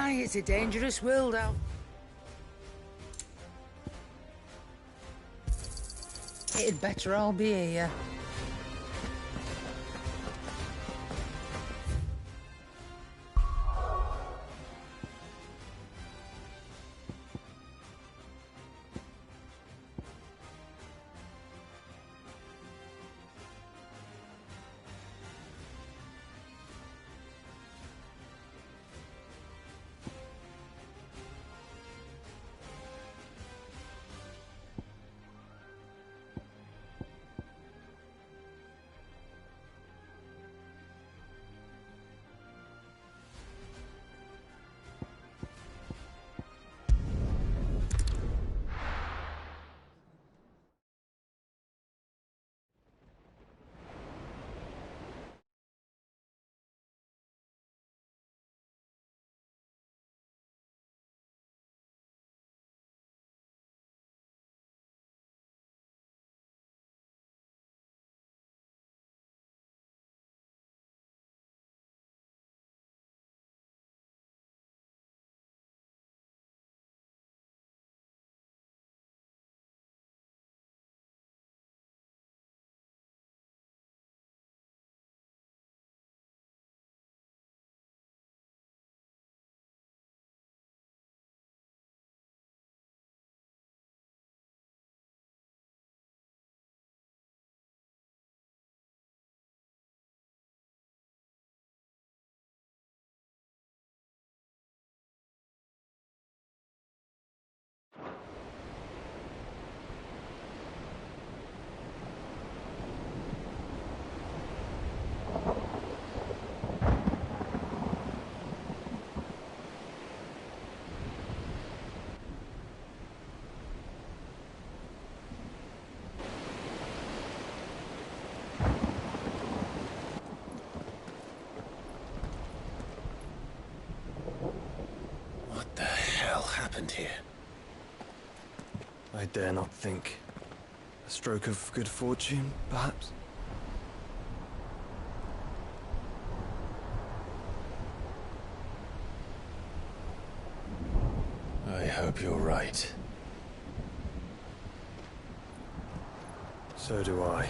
Aye, it's a dangerous world out. It'd better all be here. Here. I dare not think. A stroke of good fortune, perhaps? I hope you're right. So do I.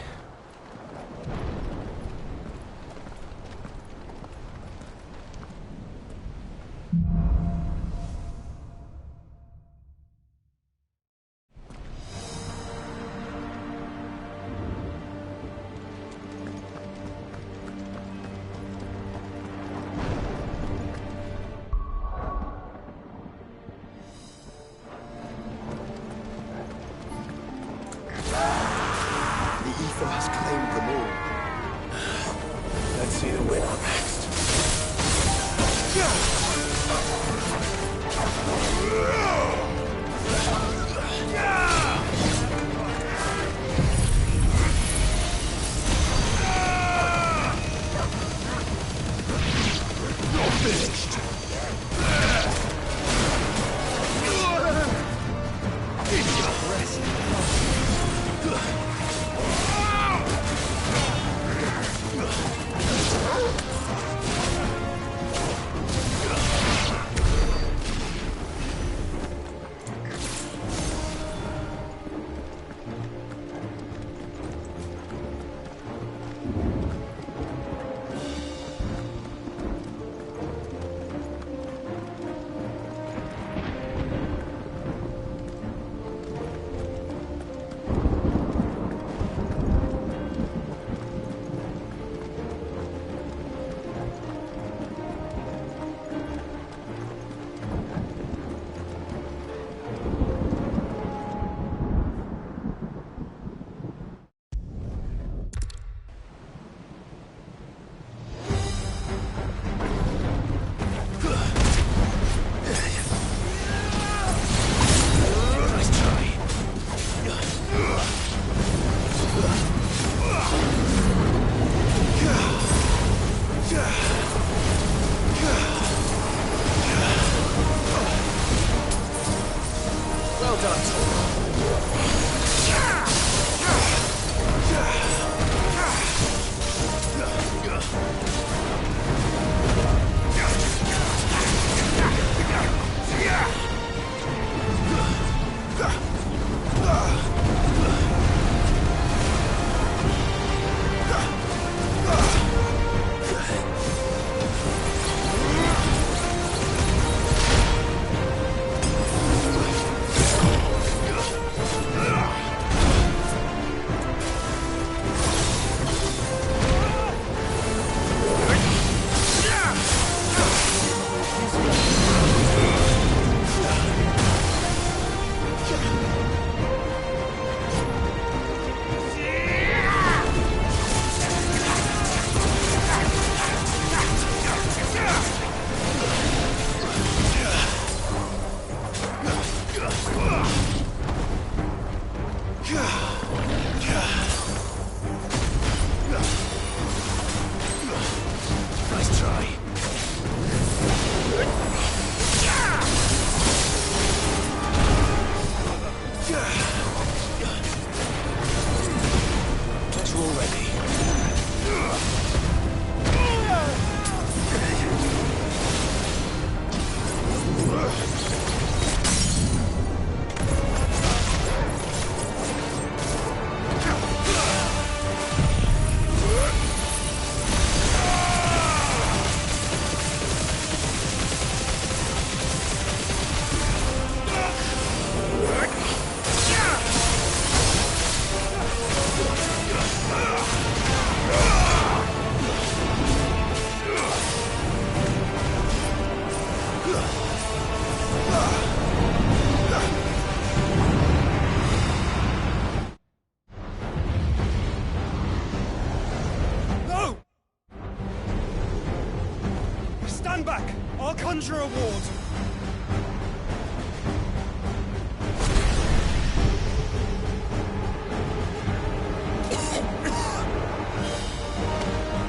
Stand back! I'll conjure a ward!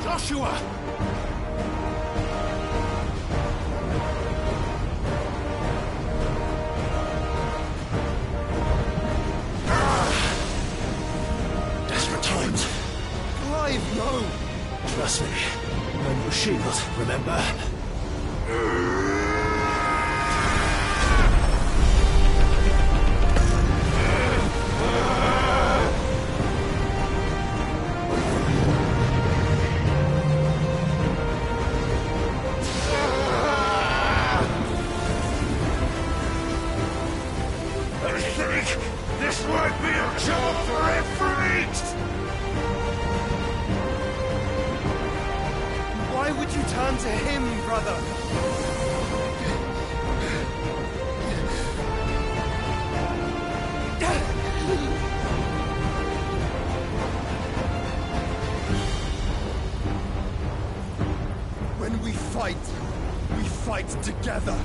Joshua! Desperate times. Clive, no! Trust me. No more shield, remember? I think this might be a job for Ifrit! Why would you turn to him, brother? When we fight together.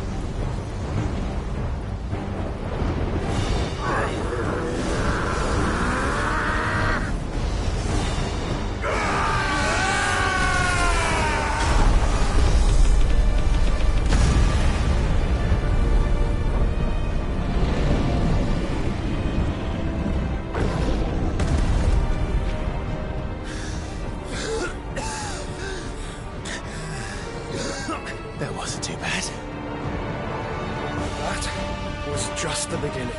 That wasn't too bad. That was just the beginning.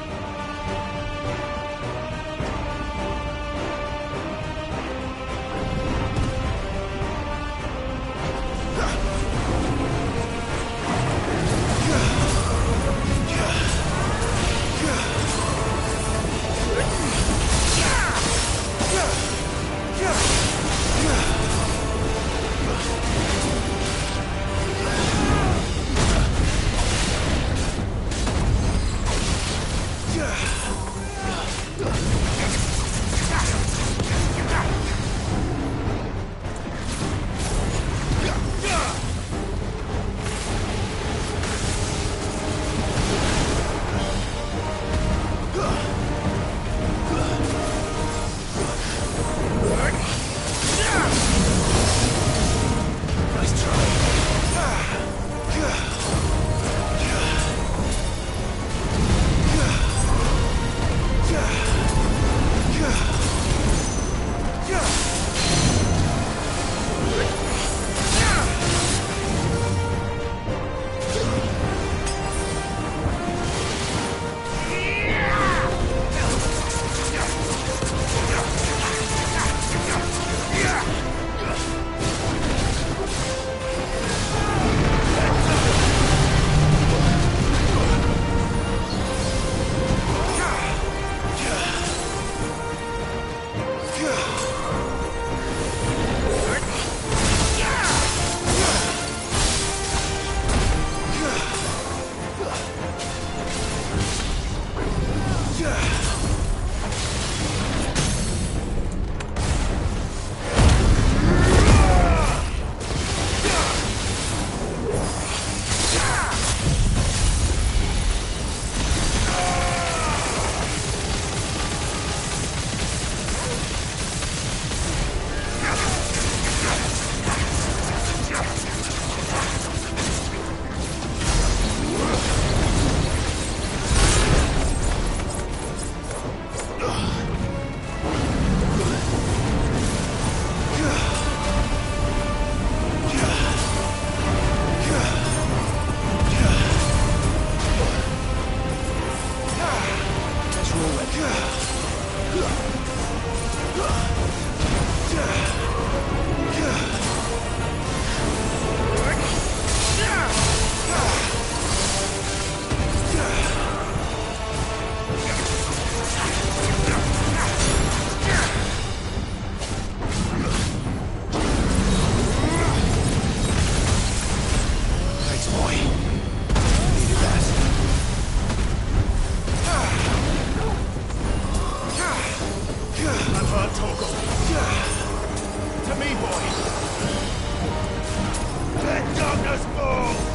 Let darkness fall!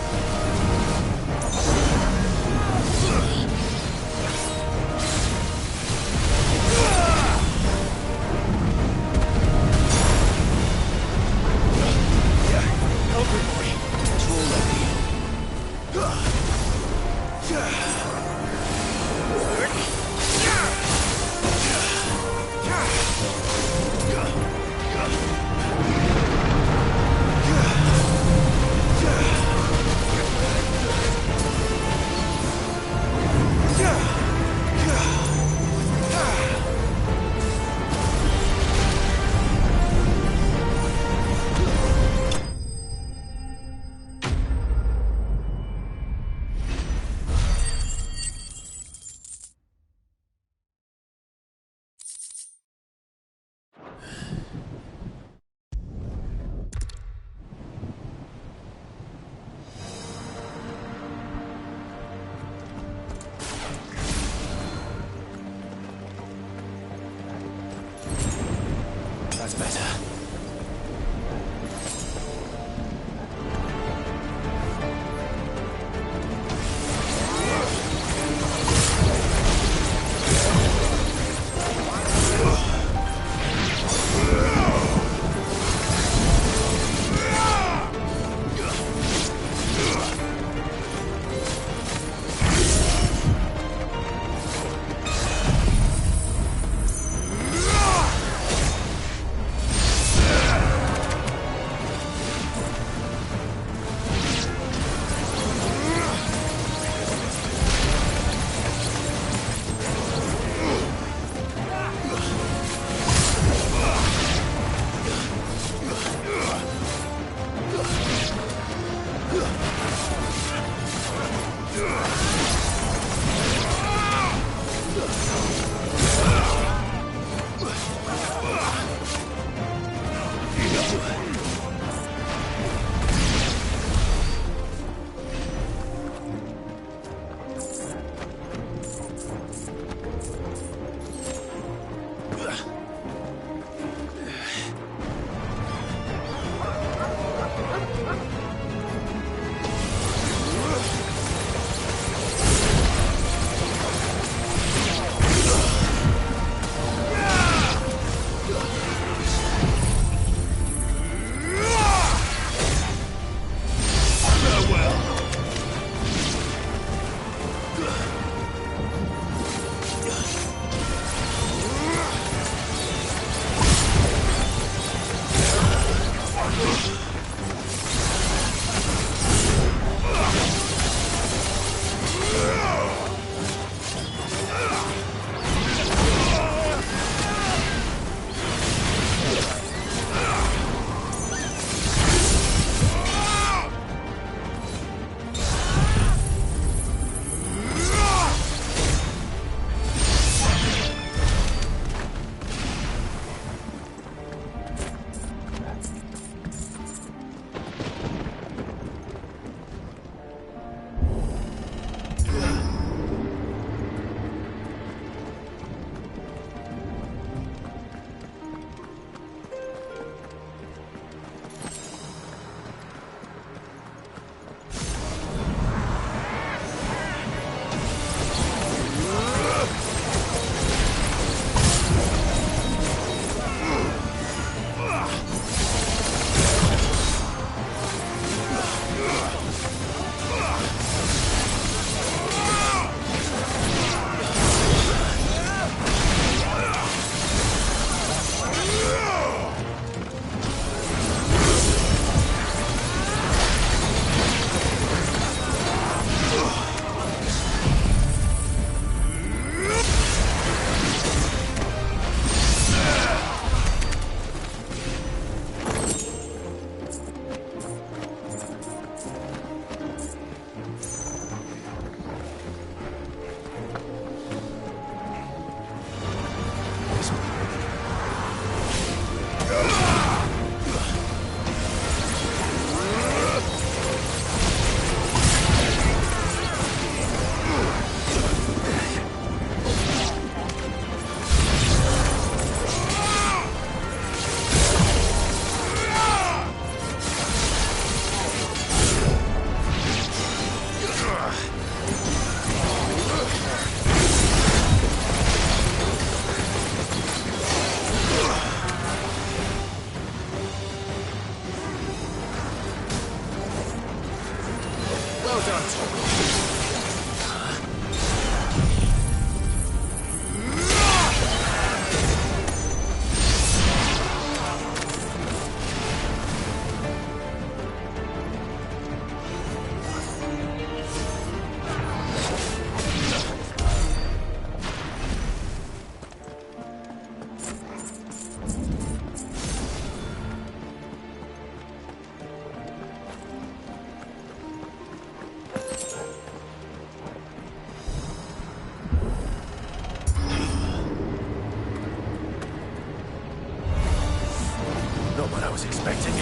Not what I was expecting.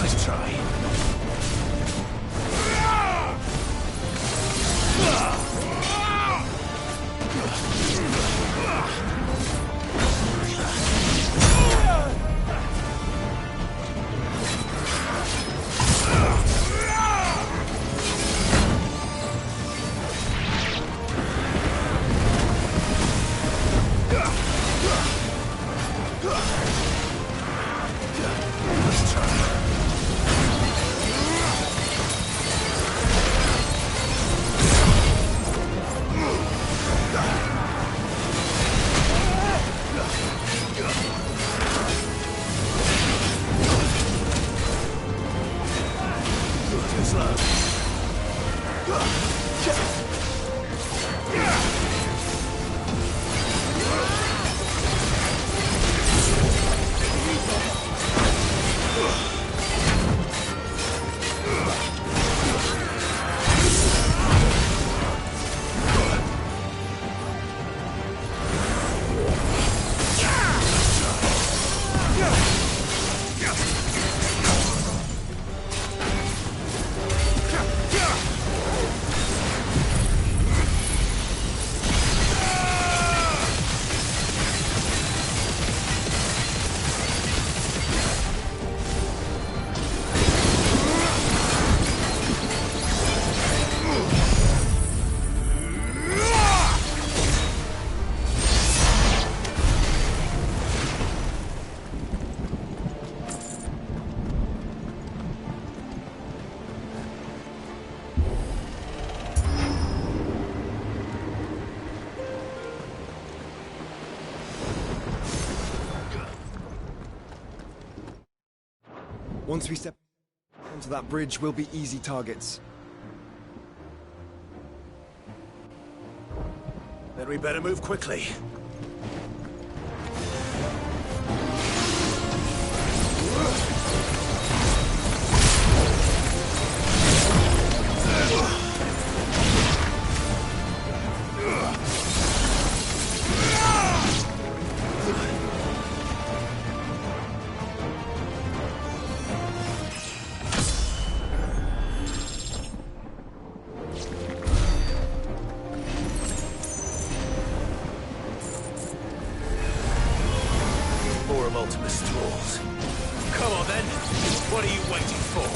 Let's try. Once we step onto that bridge, we'll be easy targets. Then we better move quickly. Ultimus tools. Come on then. What are you waiting for?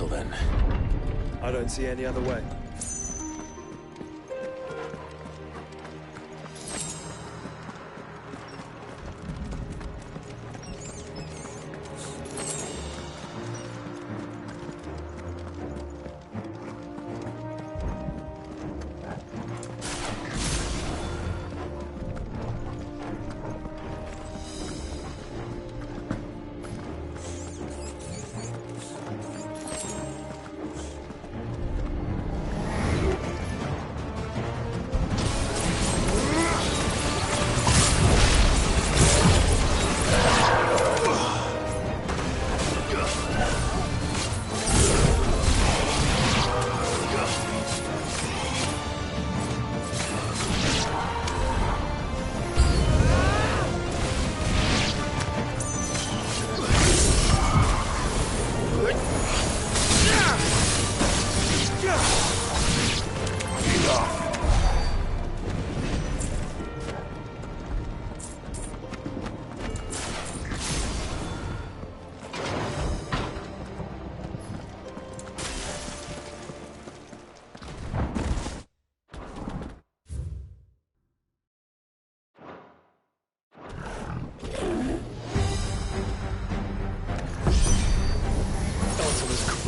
Then. I don't see any other way.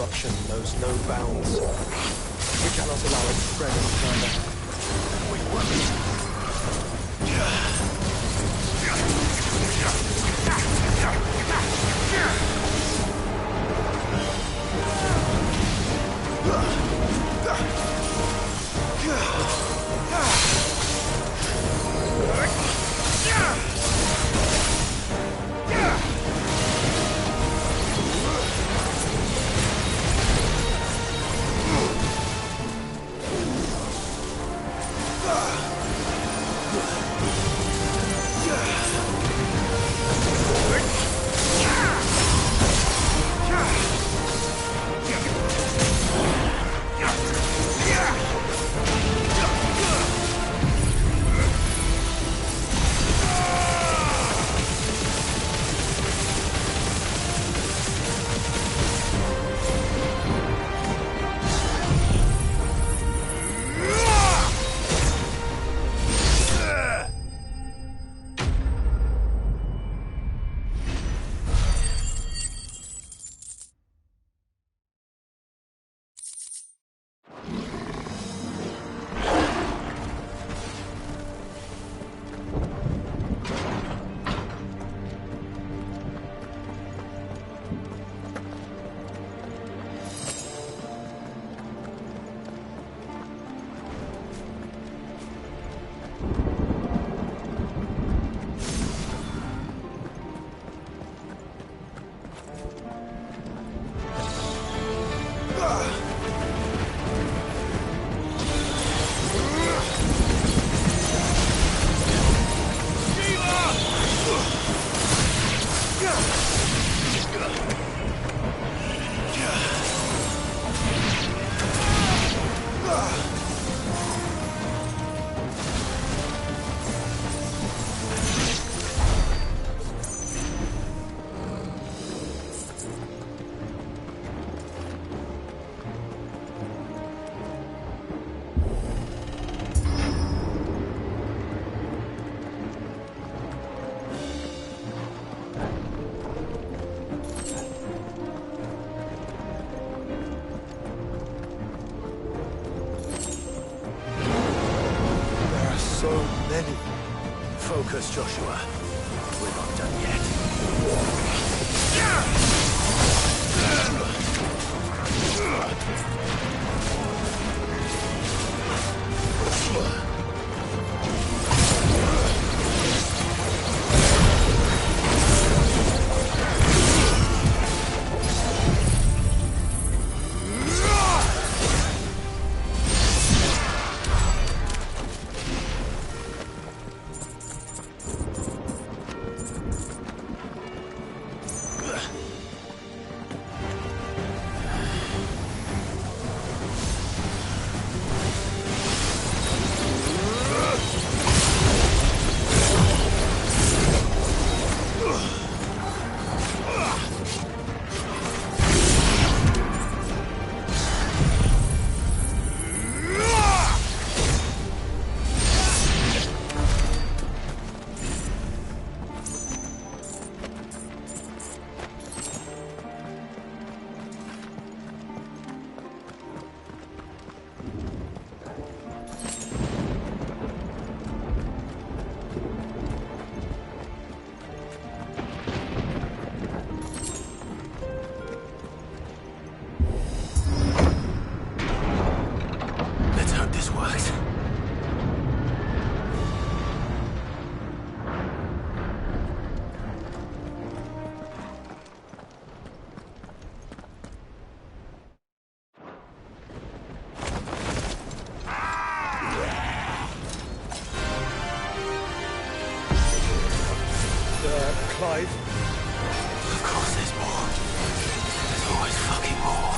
destruction knows no bounds. We cannot allow it to spread any further. We won't. Focus, Joshua. We're not done yet. Clive? Of course there's more. There's always fucking more.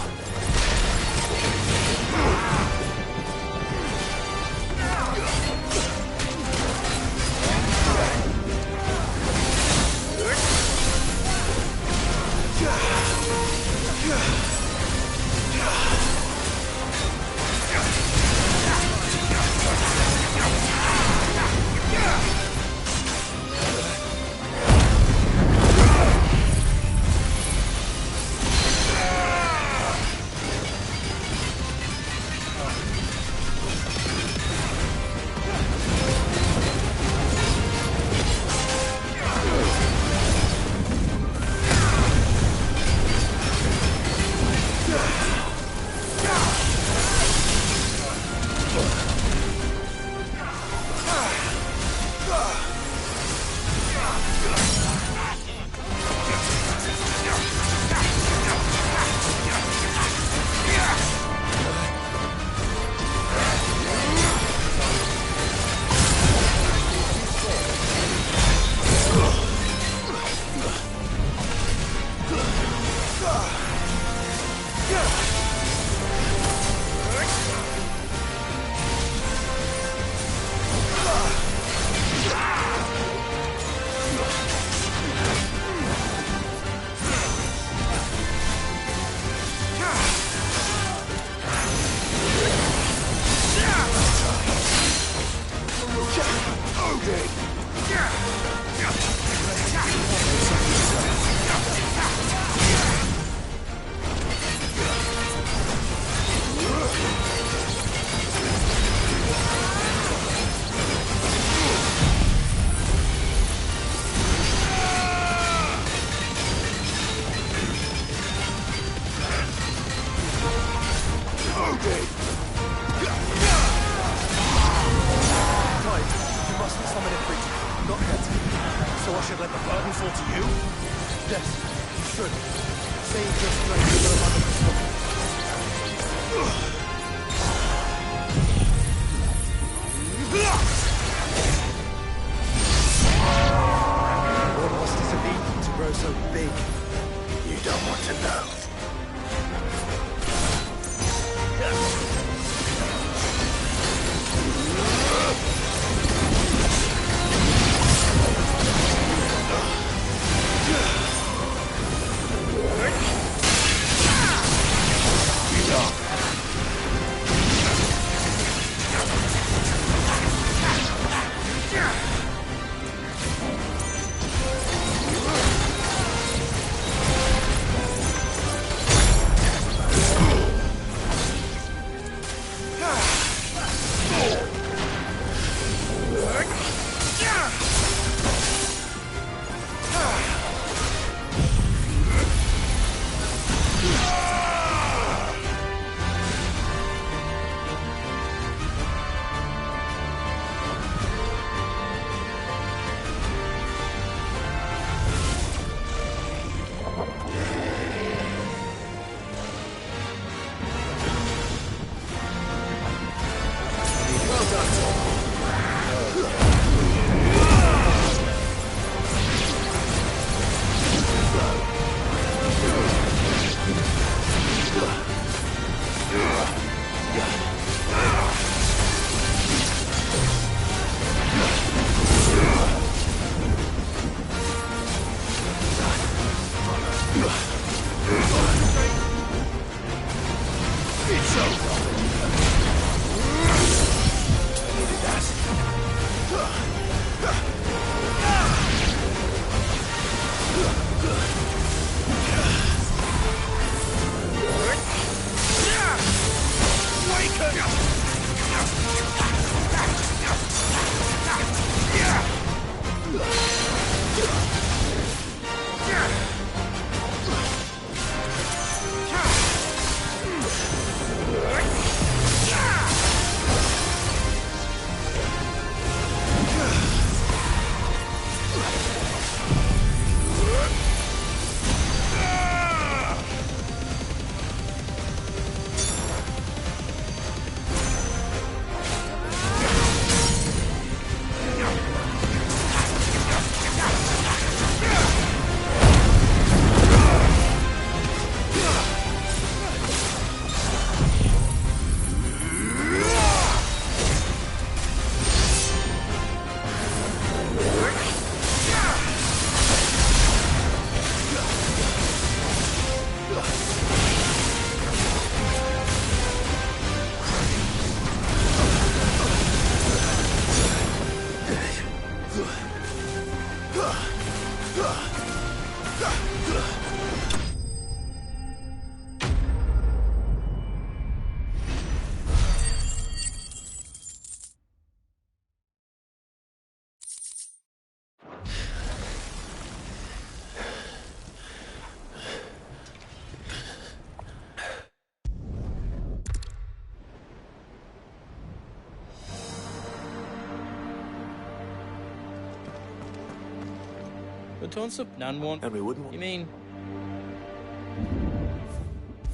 turns up, Nan won't. And we wouldn't You mean...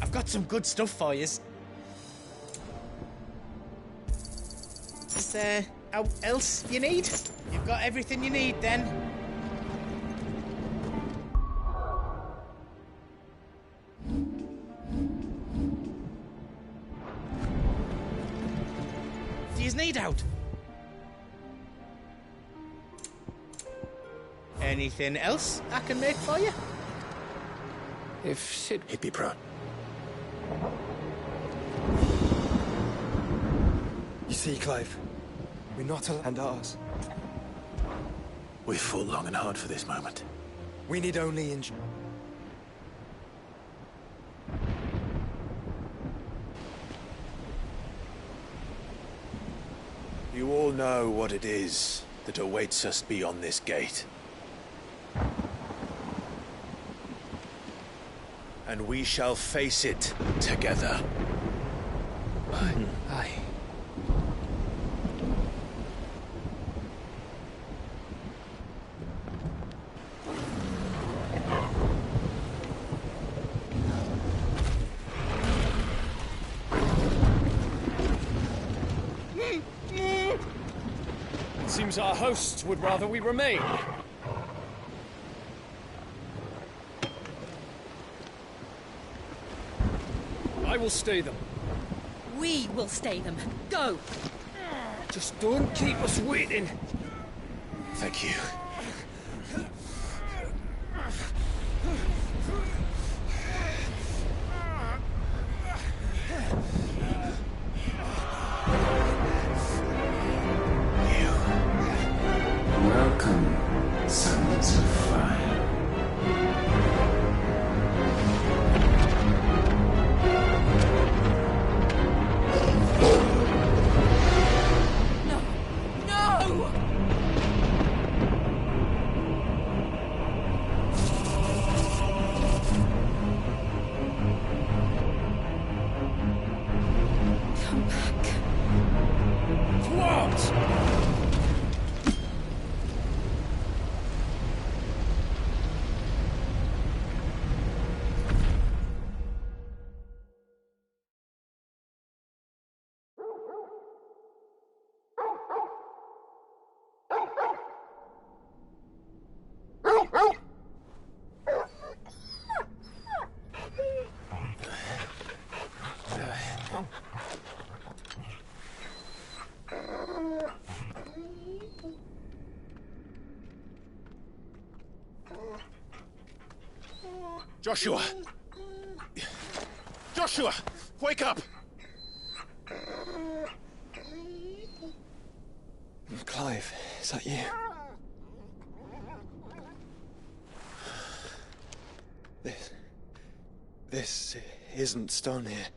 I've got some good stuff for you. Is there else you need? You've got everything you need, then. Do you need out? Anything else I can make for you? If Sid... He'd be proud. You see, Clive, we're not allowed and ours. We've fought long and hard for this moment. We need only You all know what it is that awaits us beyond this gate. And we shall face it together. Aye. It seems our hosts would rather we remain. I will stay them. We will stay them. Go! Just don't keep us waiting. Thank you. Welcome, sons of fire. No! No! Come back. What? Joshua! Joshua! Wake up! Clive, is that you? This isn't stone here.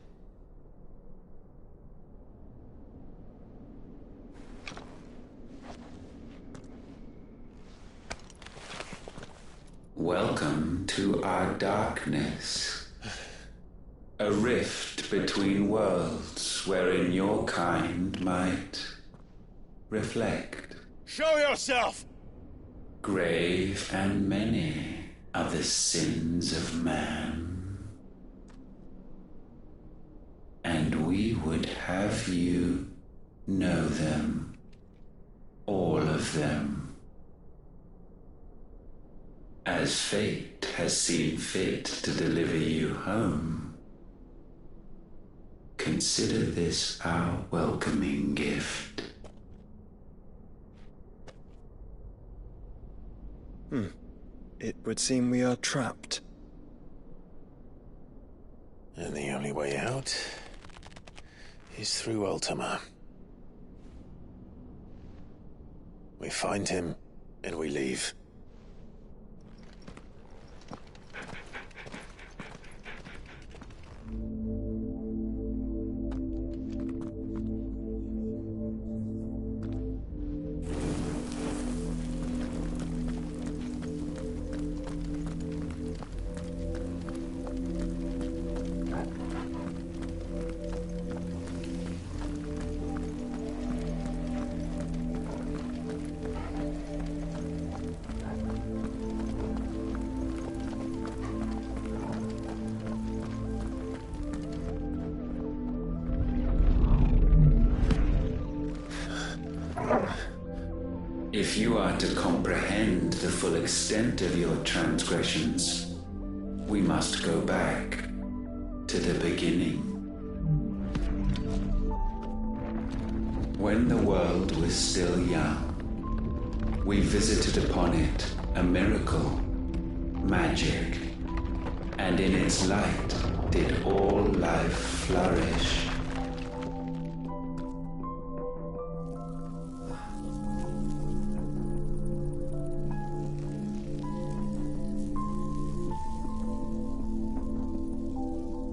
Welcome to our darkness. A rift between worlds wherein your kind might reflect. Show yourself! Grave and many are the sins of man. And we would have you know them, all of them. As fate has seen fit to deliver you home, consider this our welcoming gift. It would seem we are trapped. And the only way out is through Ultima. We find him, and we leave. If you are to comprehend the full extent of your transgressions, we must go back to the beginning. When the world was still young, we visited upon it a miracle, magic, and in its light did all life flourish.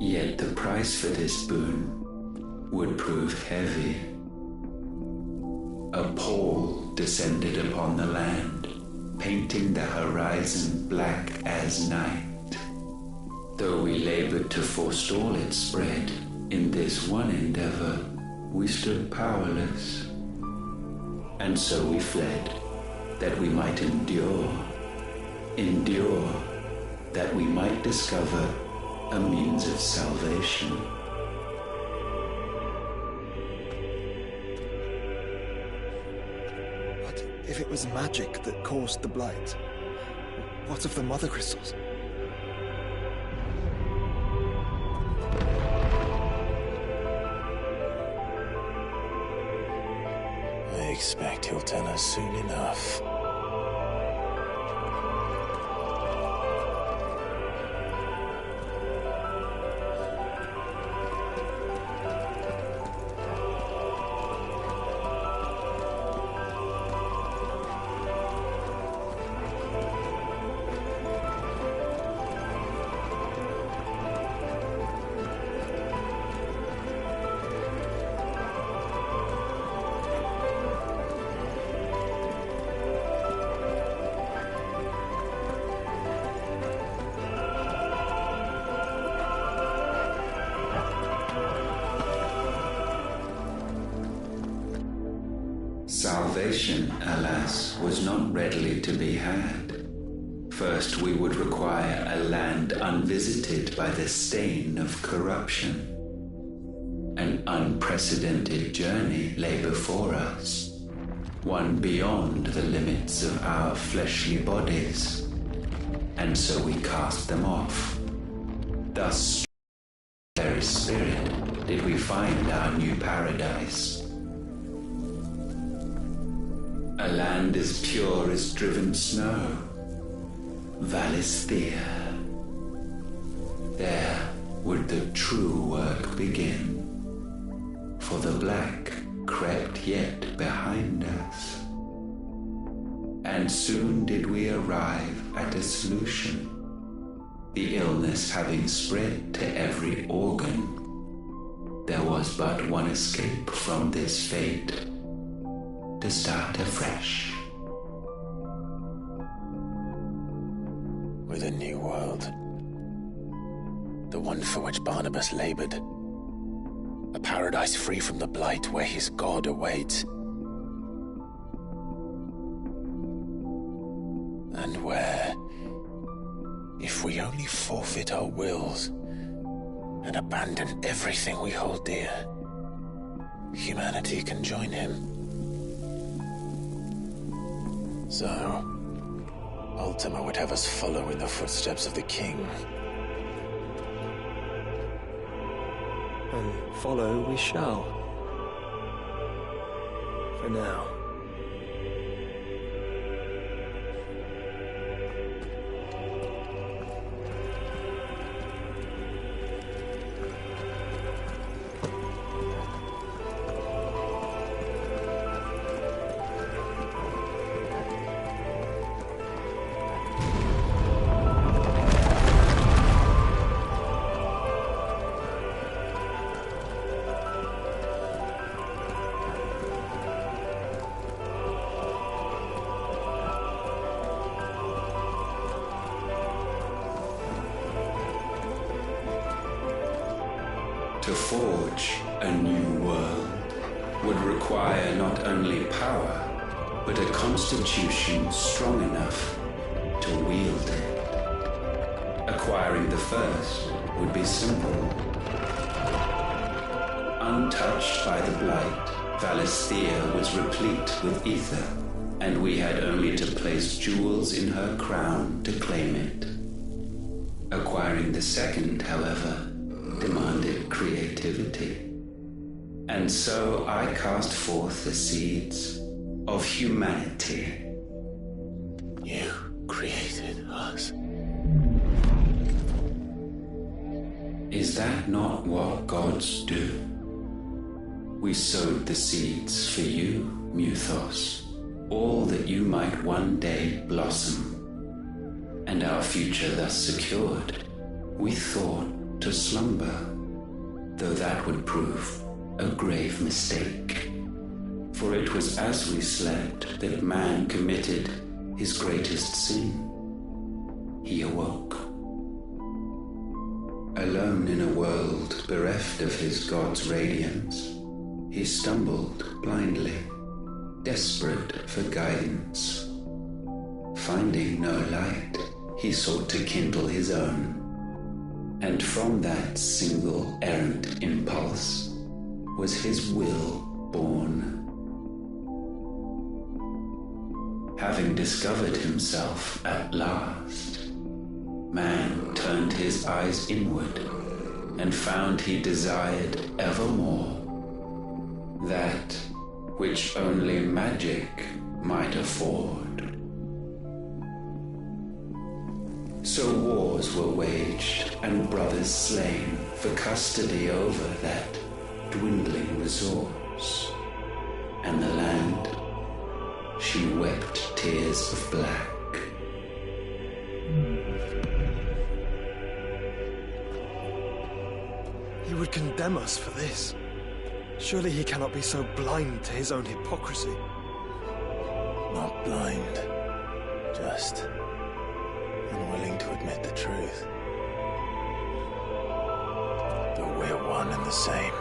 Yet the price for this boon would prove heavy. A pall descended upon the land, painting the horizon black as night. Though we labored to forestall its spread, in this one endeavor we stood powerless. And so we fled, that we might endure, that we might discover a means of salvation. But if it was magic that caused the blight, what of the mother crystals? I expect he'll tell us soon enough. Salvation, alas, was not readily to be had. First, we would require a land unvisited by the stain of corruption. An unprecedented journey lay before us, one beyond the limits of our fleshly bodies, and so we cast them off. Thus, in the very spirit, did we find our new paradise. A land as pure as driven snow, Valisthea. There would the true work begin, for the black crept yet behind us. And soon did we arrive at a solution, the illness having spread to every organ. There was but one escape from this fate, to start afresh. With a new world. The one for which Barnabas labored. A paradise free from the blight where his God awaits. And where, if we only forfeit our wills and abandon everything we hold dear, humanity can join him. So, Ultima would have us follow in the footsteps of the king. And follow we shall. For now. To forge a new world would require not only power, but a constitution strong enough to wield it. Acquiring the first would be simple. Untouched by the blight, Valisthea was replete with ether, and we had only to place jewels in her crown to claim it. Acquiring the second, however, demanded creativity. And so I cast forth the seeds of humanity. You created us. Is that not what gods do? We sowed the seeds for you, Muthos, all that you might one day blossom. And our future thus secured, we thought to slumber, though that would prove a grave mistake. For it was as we slept that man committed his greatest sin. He awoke. Alone in a world bereft of his god's radiance, he stumbled blindly, desperate for guidance. Finding no light, he sought to kindle his own. And from that single errant impulse was his will born. Having discovered himself at last, man turned his eyes inward and found he desired evermore that which only magic might afford. So wars were waged and brothers slain for custody over that dwindling resource, and the land, she wept tears of black. He would condemn us for this. Surely he cannot be so blind to his own hypocrisy. Not blind, just unwilling to admit the truth. But we're one and the same.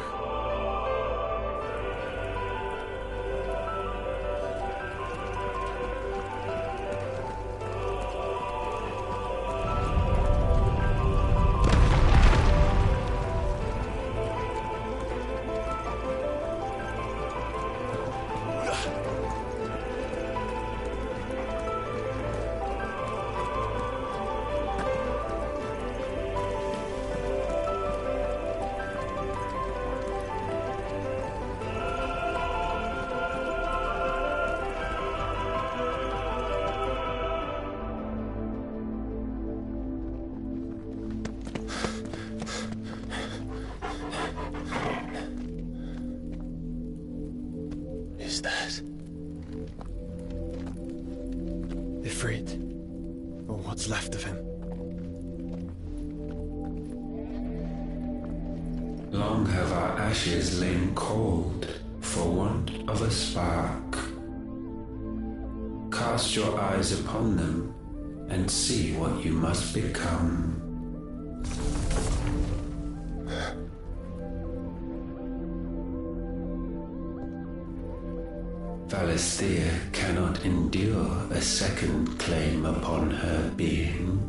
Is that Ifrit, or what's left of him. Long have our ashes lain cold for want of a spark. Cast your eyes upon them and see what you must become. Valisthea cannot endure a second claim upon her being.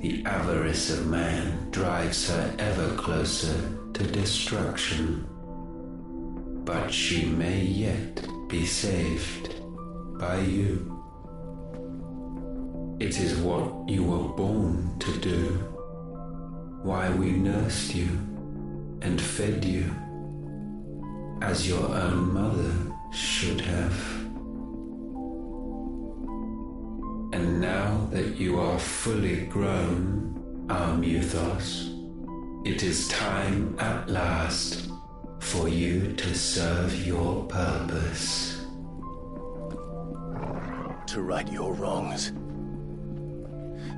The avarice of man drives her ever closer to destruction. But she may yet be saved by you. It is what you were born to do, why we nursed you and fed you, as your own mother should have. And now that you are fully grown, our Muthos, it is time at last for you to serve your purpose. to right your wrongs?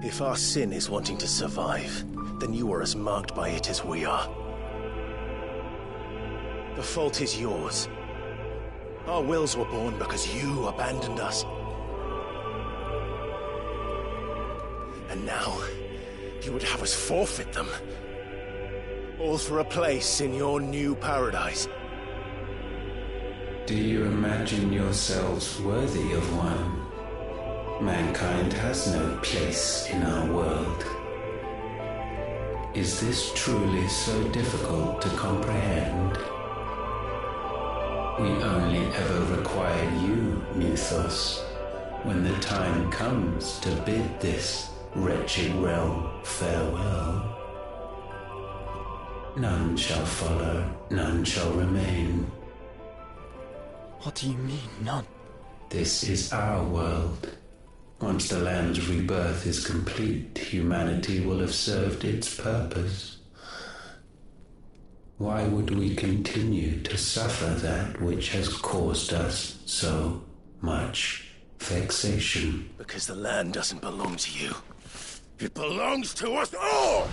If our sin is wanting to survive, then you are as marked by it as we are. The fault is yours. Our wills were born because you abandoned us. And now, you would have us forfeit them. All for a place in your new paradise. Do you imagine yourselves worthy of one? Mankind has no place in our world. Is this truly so difficult to comprehend? We only ever require you, Mythos, when the time comes to bid this wretched realm farewell. None shall follow, none shall remain. What do you mean, none? This is our world. Once the land's rebirth is complete, humanity will have served its purpose. Why would we continue to suffer that which has caused us so much vexation? Because the land doesn't belong to you. It belongs to us all!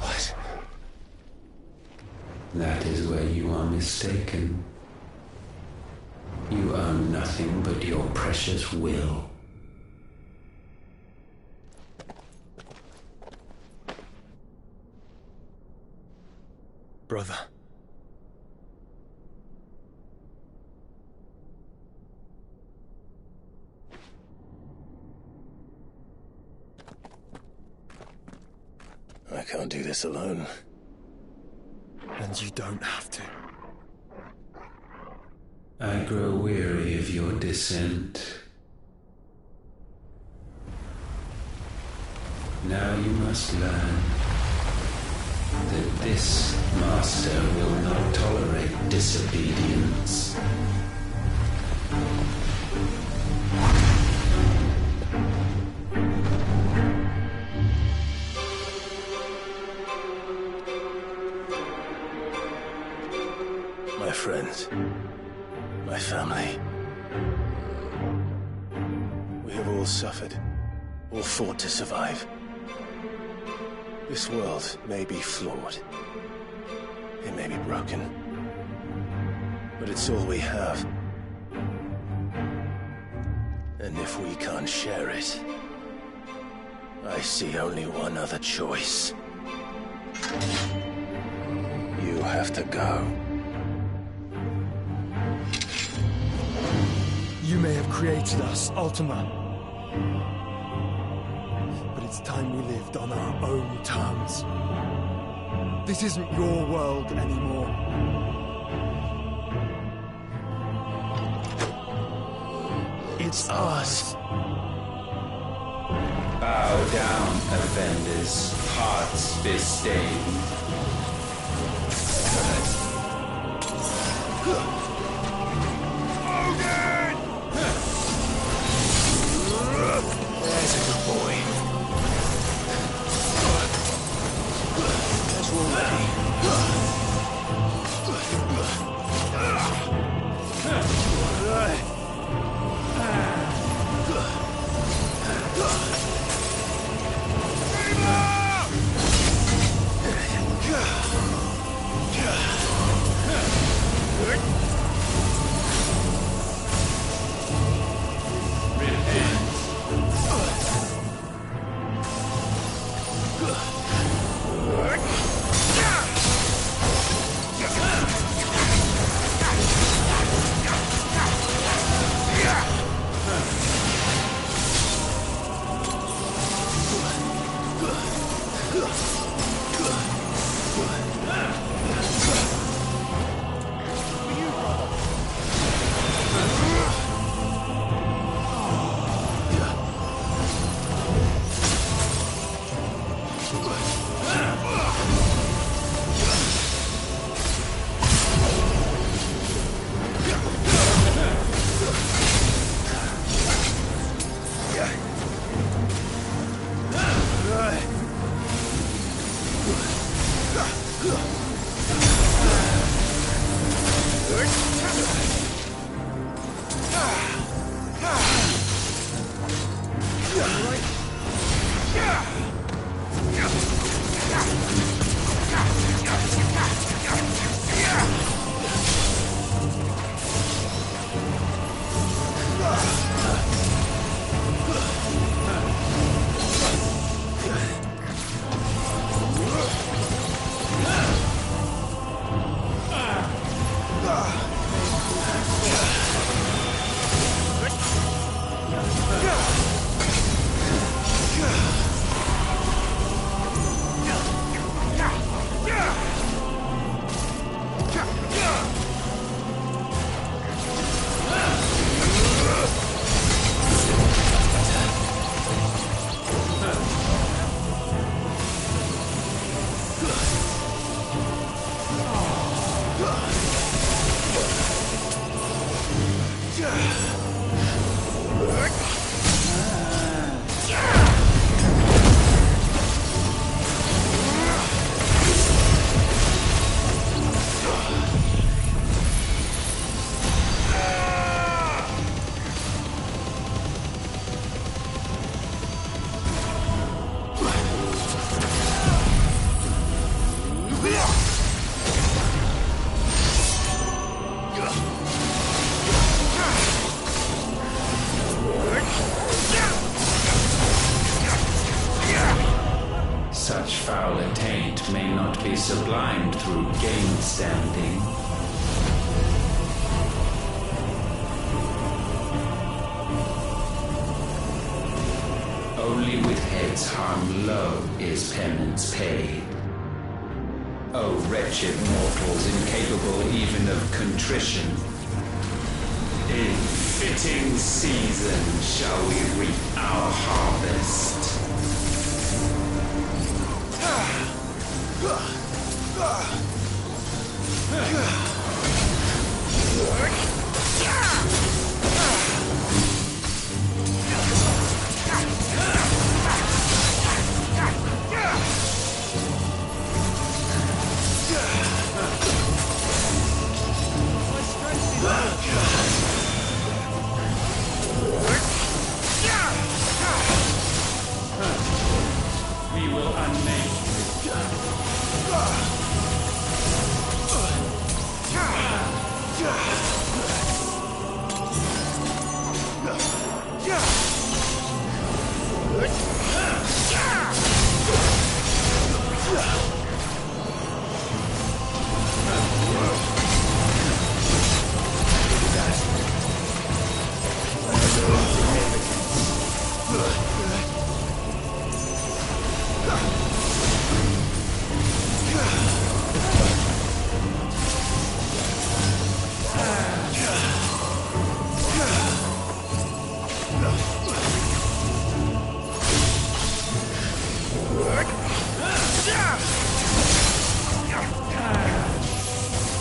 What? That is where you are mistaken. You own nothing but your precious will. Brother. I can't do this alone. And you don't have to. I grow weary of your dissent. Now you must learn that this master will not tolerate disobedience. My friends, my family. We have all suffered, all fought to survive. This world may be flawed. It may be broken. But it's all we have. And if we can't share it, I see only one other choice. You have to go. You may have created us, Ultima. But it's time we lived on our own terms. This isn't your world anymore. It's ours. Bow down, offenders, hearts disdained. There's a good boy. As we're ready. Such foul attaint may not be sublimed through gainstanding. Only with heads hung low is penance paid. O wretched mortals incapable even of contrition, in fitting season shall we reap our harvest. We will unmake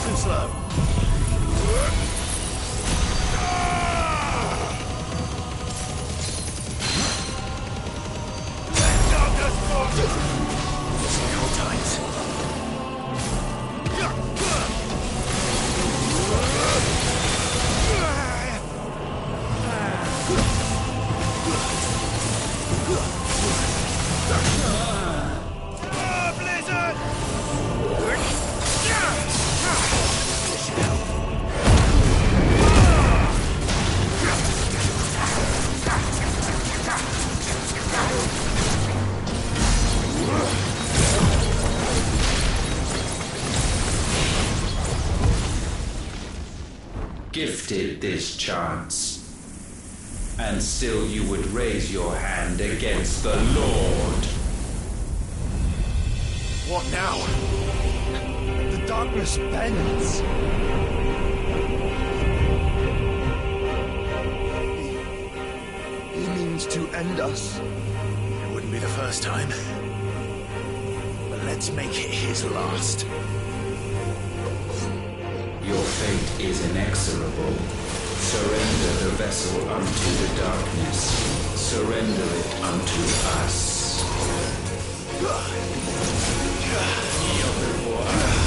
Too slow. Hold tight. Gifted this chance, and still you would raise your hand against the Lord. What now? The darkness bends. He means to end us. It wouldn't be the first time. But let's make it his last. Your fate is inexorable. Surrender the vessel unto the darkness. Surrender it unto us. Kneel before us.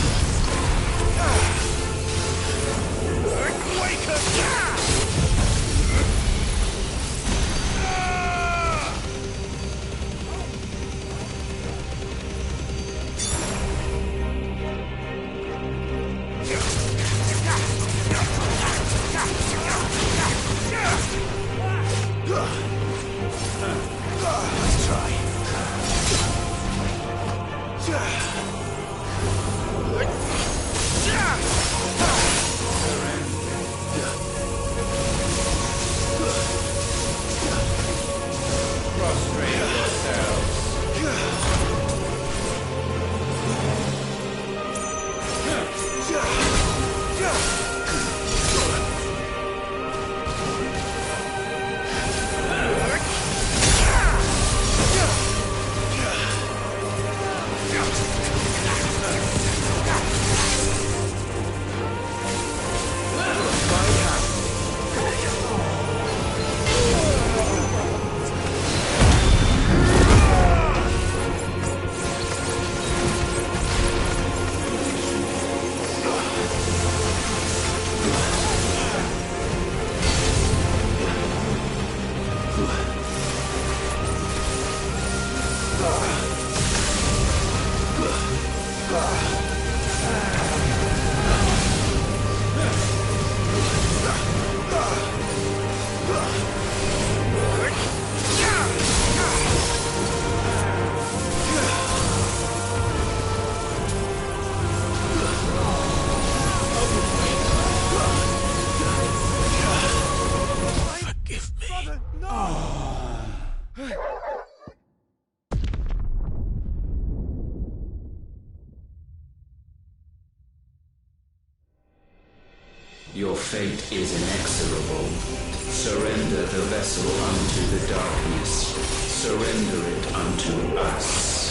Wake up! Let's try. Your fate is inexorable. Surrender the vessel unto the darkness. Surrender it unto us.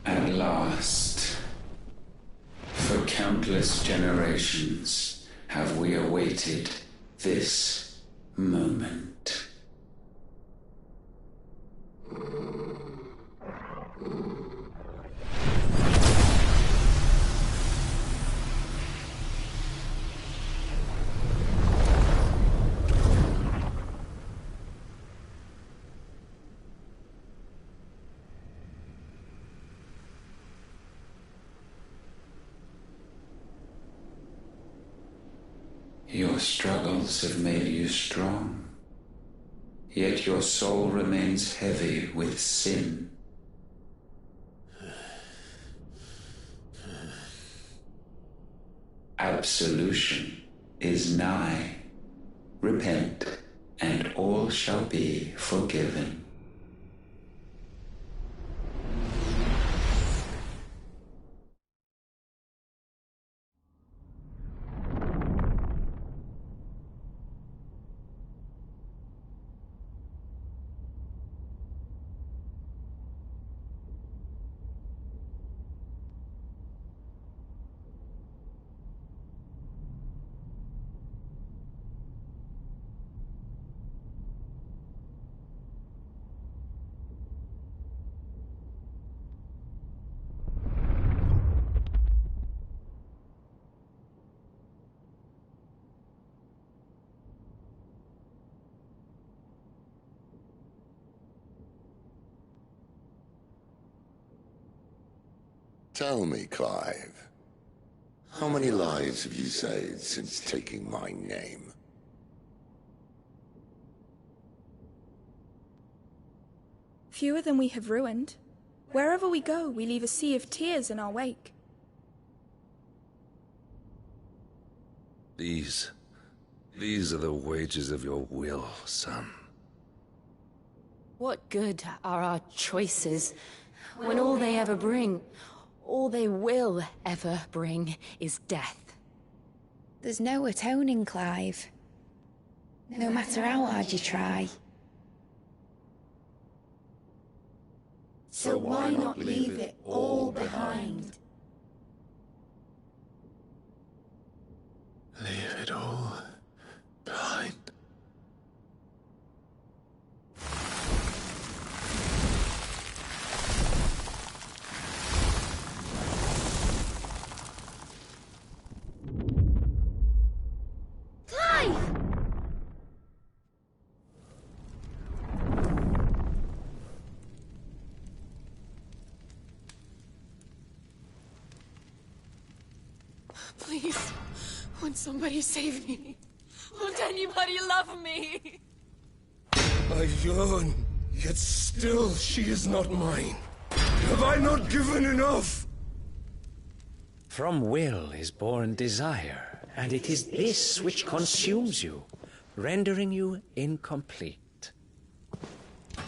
At last, for countless generations, have we awaited this moment. Your struggles have made you strong, yet your soul remains heavy with sin. Absolution is nigh. Repent, and all shall be forgiven. Tell me, Clive, how many lives have you saved since taking my name? Fewer than we have ruined. Wherever we go, we leave a sea of tears in our wake. These are the wages of your will, son. What good are our choices when all they ever bring, all they will ever bring, is death? There's no atoning, Clive. No matter how hard you try. So why not leave it all behind? Leave it all behind. Clive! Please, won't somebody save me? Won't anybody love me? I yearn, yet still she is not mine. Have I not given enough? From will is born desire, and it is this which consumes you, rendering you incomplete.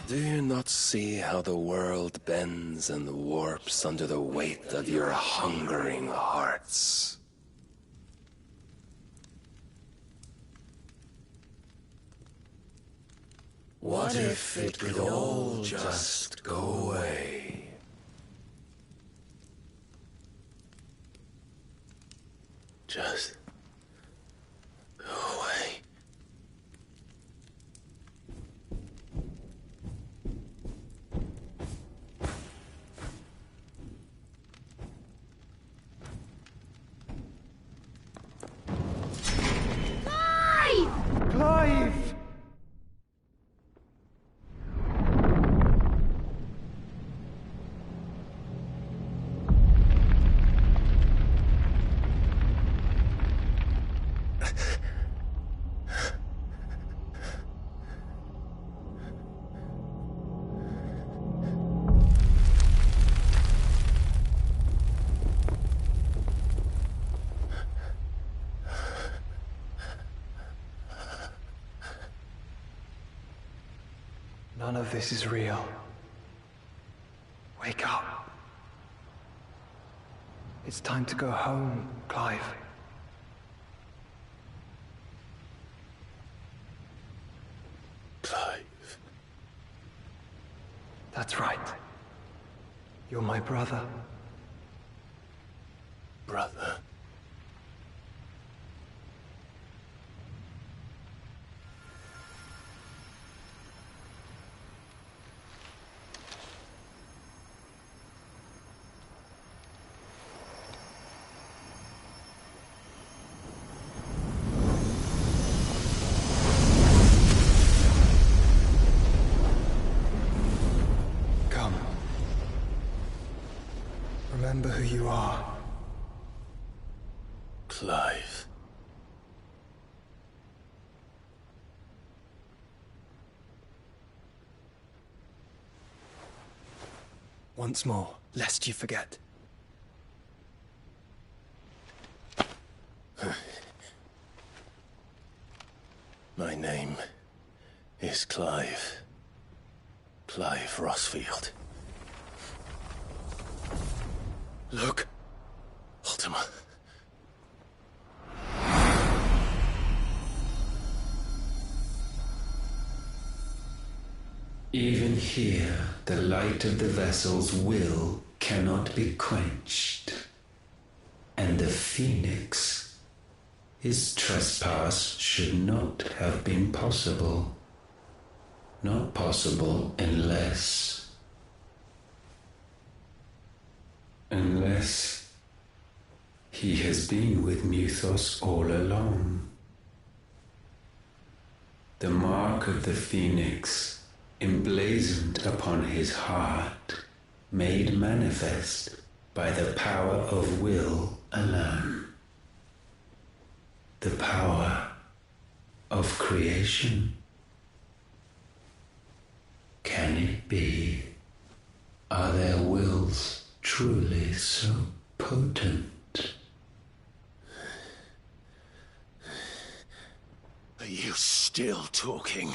Do you not see how the world bends and warps under the weight of your hungering hearts? What if it could all just go away? Just go away. Clive! None of this is real. Wake up. It's time to go home, Clive. Clive. That's right. You're my brother. Brother. Come. Remember who you are. Clive. Once more, lest you forget. My name is Clive. Clive Rossfield. Look. Ultima. Even here, the light of the vessel's will cannot be quenched. And the Phoenix, his trespass should not have been possible. Not possible unless he has been with Muthos all along. The mark of the Phoenix, emblazoned upon his heart, made manifest by the power of will alone. The power of creation. Can it be? Are their wills truly so potent? Are you still talking?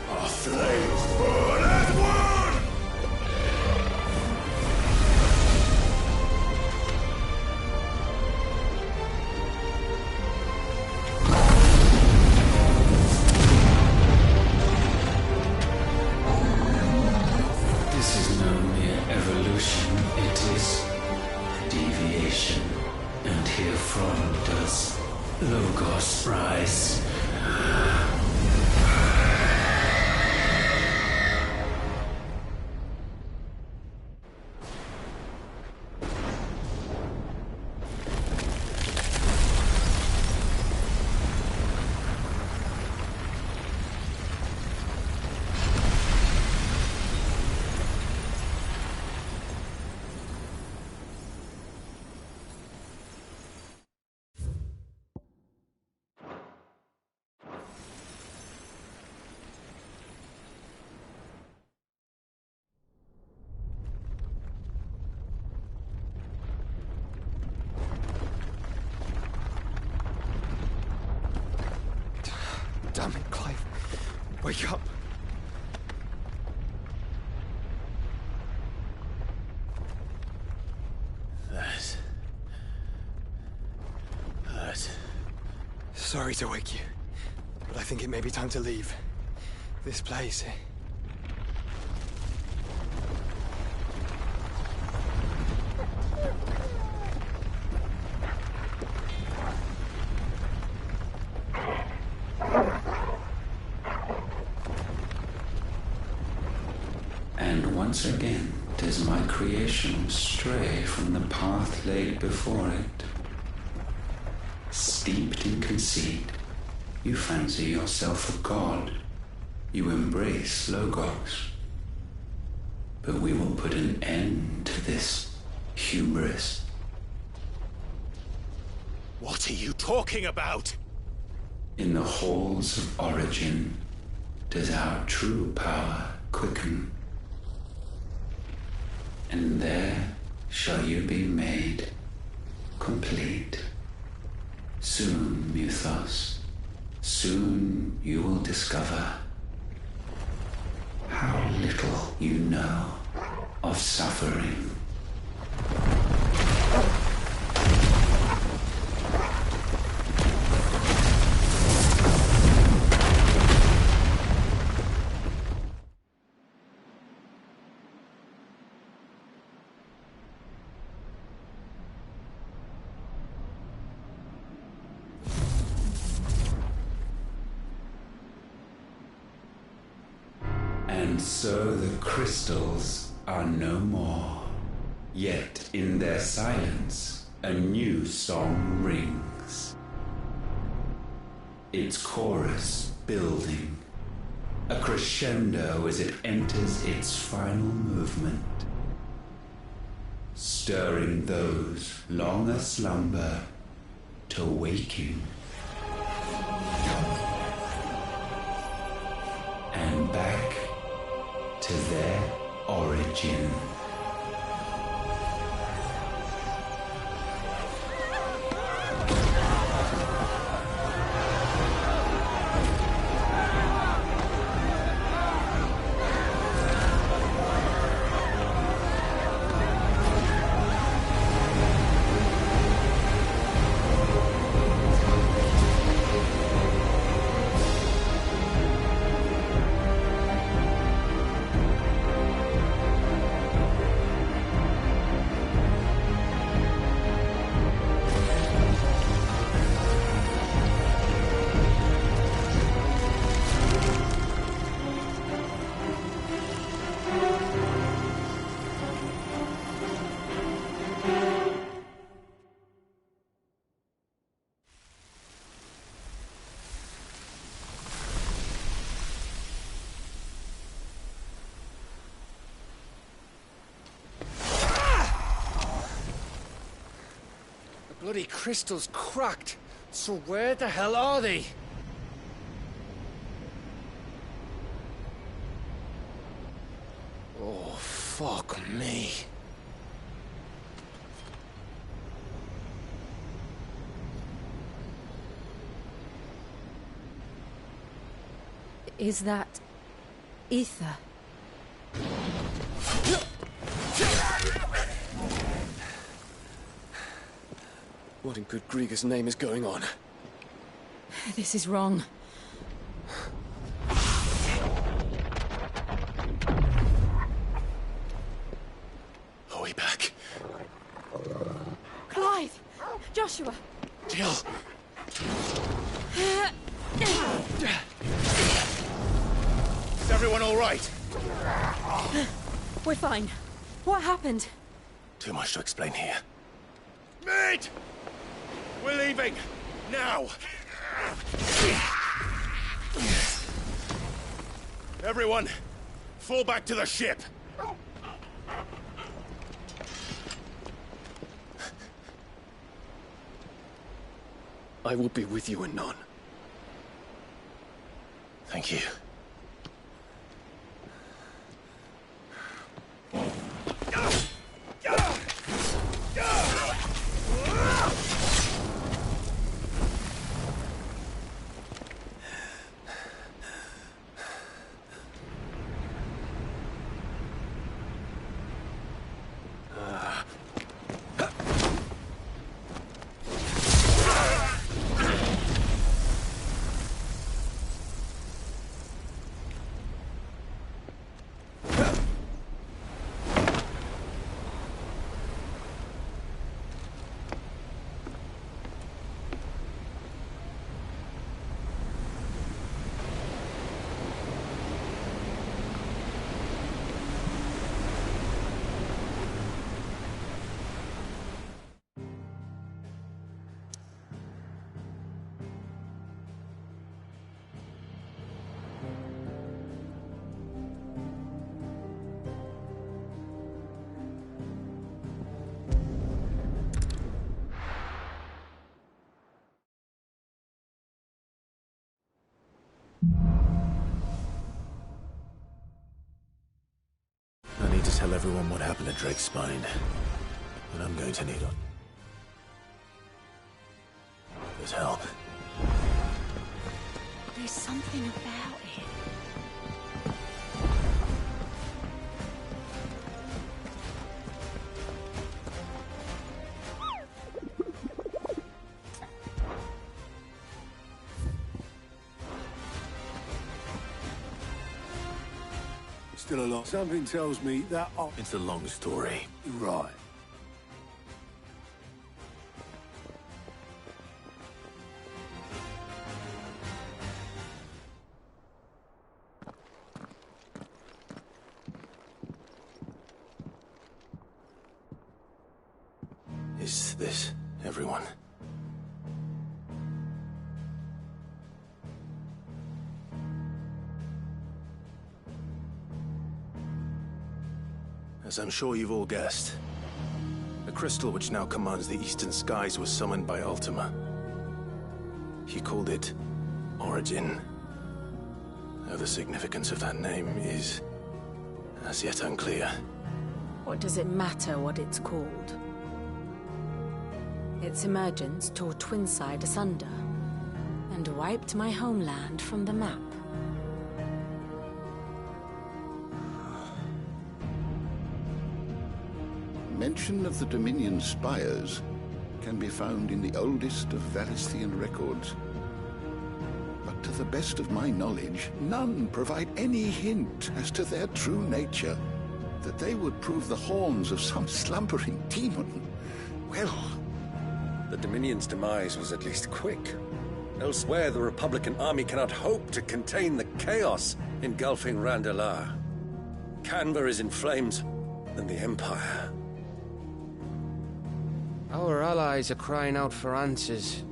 Our flames burn as one! This is no mere evolution, it is deviation. And herefrom does Logos rise. Damn it, Clive. Wake up. That hurt. Sorry to wake you, but I think it may be time to leave. This place. And once again does my creation stray from the path laid before it. Steeped in conceit, you fancy yourself a god. You embrace Logos. But we will put an end to this hubris. What are you talking about? In the halls of origin does our true power quicken. And there shall you be made complete. Soon, Muthos, soon you will discover how little you know of suffering. And so the crystals are no more. Yet in their silence, a new song rings. Its chorus building, a crescendo as it enters its final movement, stirring those long aslumber to waking. And back to their origin. bloody crystal's cracked. So where the hell are they? Oh, fuck me. Is that ether? What in good Grieger's name is going on? This is wrong. Are we back? Clive! Joshua! Jill! Is everyone all right? We're fine. What happened? Too much to explain here. Mate! We're leaving! Now! Everyone, fall back to the ship! I will be with you anon. Thank you. I need to tell everyone what happened at Drake's Spine. And I'm going to need it. There's help. There's something about it. Still a lot. Something tells me that... It's a long story. Right. Is this everyone? As I'm sure you've all guessed, the crystal which now commands the eastern skies was summoned by Ultima. He called it Origin. Though the significance of that name is as yet unclear. What does it matter what it's called? Its emergence tore Twinside asunder and wiped my homeland from the map. Mention of the Dominion spires can be found in the oldest of Valisthian records. But to the best of my knowledge, none provide any hint as to their true nature. That they would prove the horns of some slumbering demon. Well... The Dominion's demise was at least quick. Elsewhere, the Republican army cannot hope to contain the chaos engulfing Randalar. Canva is in flames, and the Empire... Our allies are crying out for answers.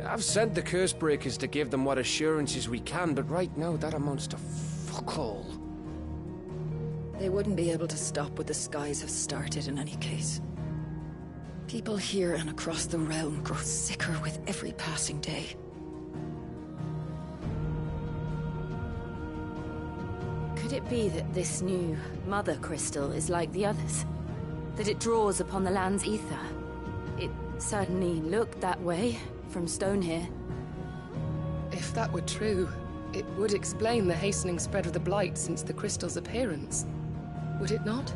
I've sent the Cursebreakers to give them what assurances we can, but right now that amounts to fuck all. They wouldn't be able to stop what the skies have started in any case. People here and across the realm grow sicker with every passing day. Could it be that this new Mother Crystal is like the others? That it draws upon the land's ether? It certainly looked that way from stone here. If that were true, it would explain the hastening spread of the Blight since the crystal's appearance. Would it not?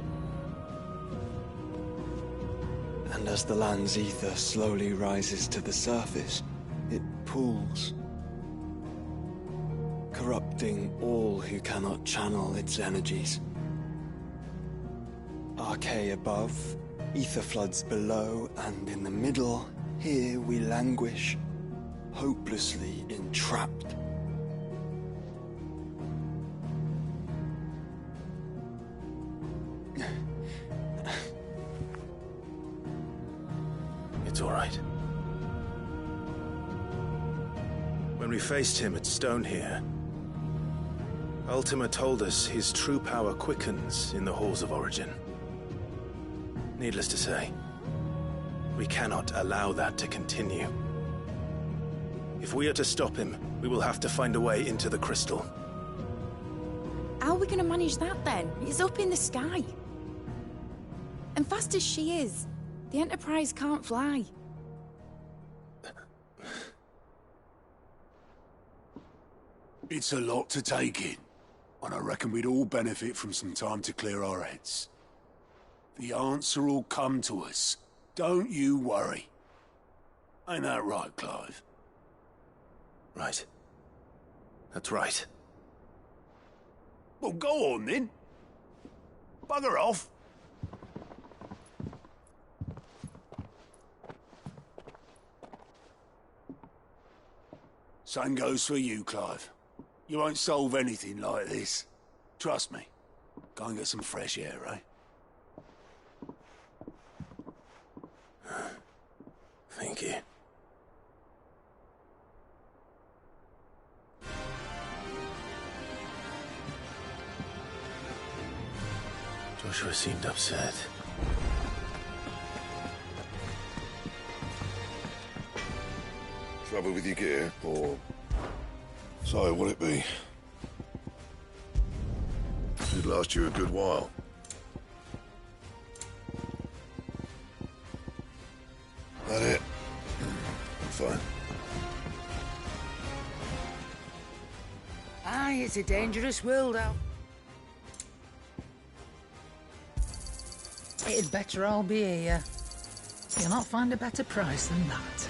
And as the land's ether slowly rises to the surface, it pools, corrupting all who cannot channel its energies. Archay above, ether floods below, and in the middle, here we languish, hopelessly entrapped. It's all right. When we faced him at Stone here, Ultima told us his true power quickens in the Halls of Origin. Needless to say, we cannot allow that to continue. If we are to stop him, we will have to find a way into the crystal. How are we going to manage that then? It's up in the sky. And fast as she is, the Enterprise can't fly. It's a lot to take in, and I reckon we'd all benefit from some time to clear our heads. The answer will come to us. Don't you worry. Ain't that right, Clive? Right. That's right. Well, go on then. Bugger off. Same goes for you, Clive. You won't solve anything like this. Trust me. Go and get some fresh air, eh? Thank you. Joshua seemed upset. Trouble with your gear, or... So, what'll it be? Should last you a good while. That it? I'm fine. Aye, it's a dangerous world out. It'd better all be here. You'll not find a better price than that.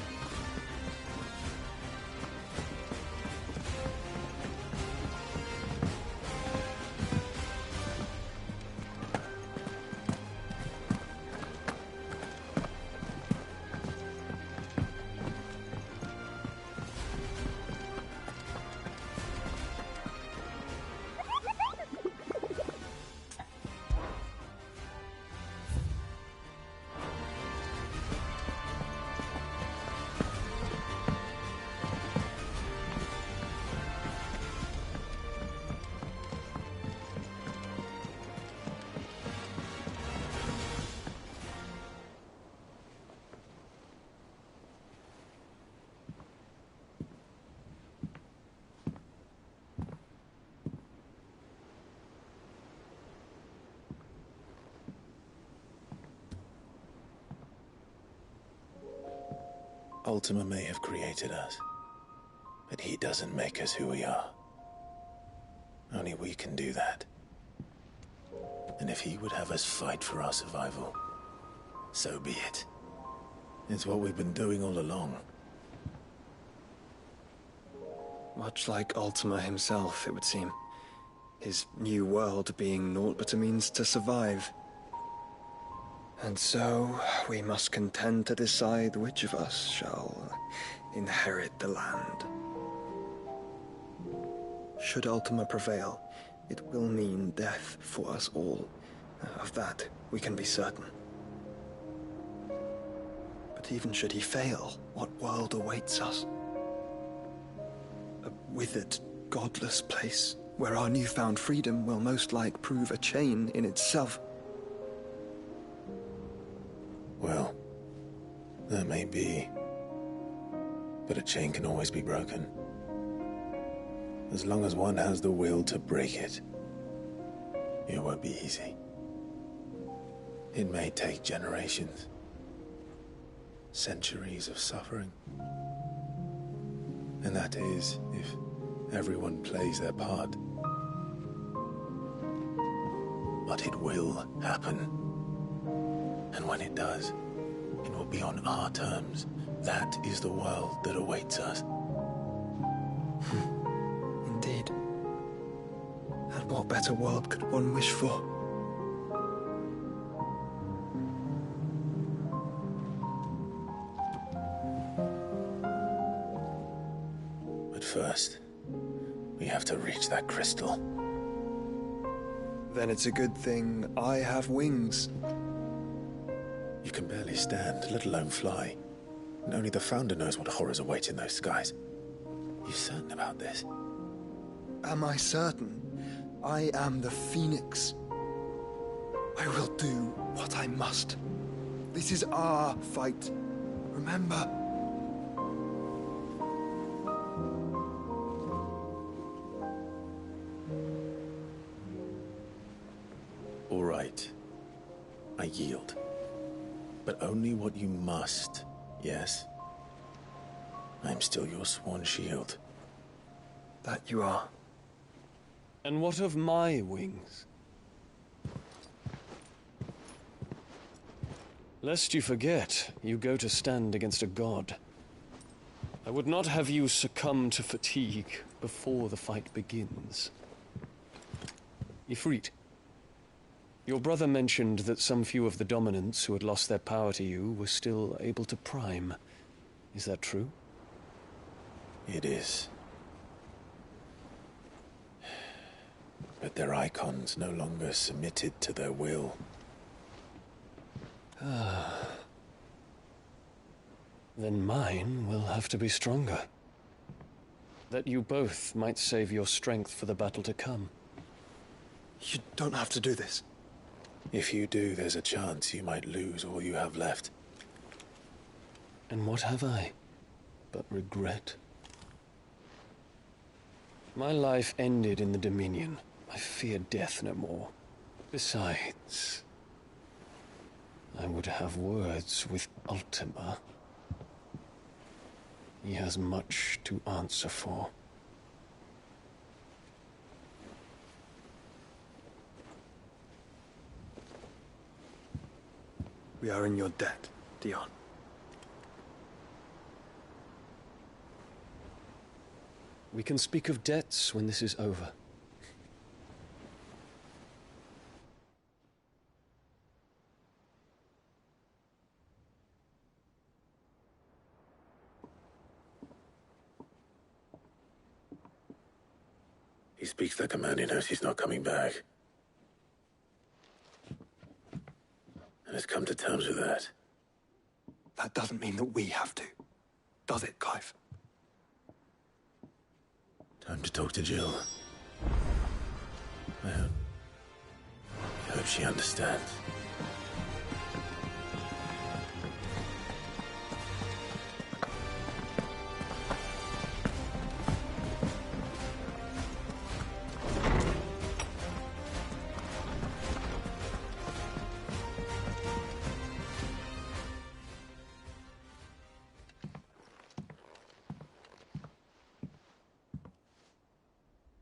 Ultima may have created us, but he doesn't make us who we are. Only we can do that. And if he would have us fight for our survival, so be it. It's what we've been doing all along. Much like Ultima himself, it would seem. His new world being naught but a means to survive. And so, we must contend to decide which of us shall inherit the land. Should Ultima prevail, it will mean death for us all. Of that, we can be certain. But even should he fail, what world awaits us? A withered, godless place, where our newfound freedom will most like prove a chain in itself. Well, That may be. But a chain can always be broken. As long as one has the will to break it. It won't be easy. It may take generations. Centuries of suffering. And that is, if everyone plays their part. But it will happen. And when it does, it will be on our terms. That is the world that awaits us. Indeed. And what better world could one wish for? But first, we have to reach that crystal. Then it's a good thing I have wings. You can barely stand, let alone fly. And only the Founder knows what horrors await in those skies. You certain about this? Am I certain? I am the Phoenix. I will do what I must. This is our fight. Remember? All right. I yield. But only what you must, yes? I'm still your sworn shield. That you are. And what of my wings? Lest you forget, you go to stand against a god. I would not have you succumb to fatigue before the fight begins. Ifrit, your brother mentioned that some few of the dominants who had lost their power to you were still able to prime. Is that true? It is. But their icons no longer submitted to their will. Then mine will have to be stronger. That you both might save your strength for the battle to come. You don't have to do this. If you do, there's a chance you might lose all you have left. And what have I but regret? My life ended in the Dominion. I fear death no more. Besides, I would have words with Ultima. He has much to answer for. We are in your debt, Dion. We can speak of debts when this is over. He speaks like a man who knows he's not coming back. And has come to terms with that. That doesn't mean that we have to, does it, Clive? Time to talk to Jill. I hope she understands.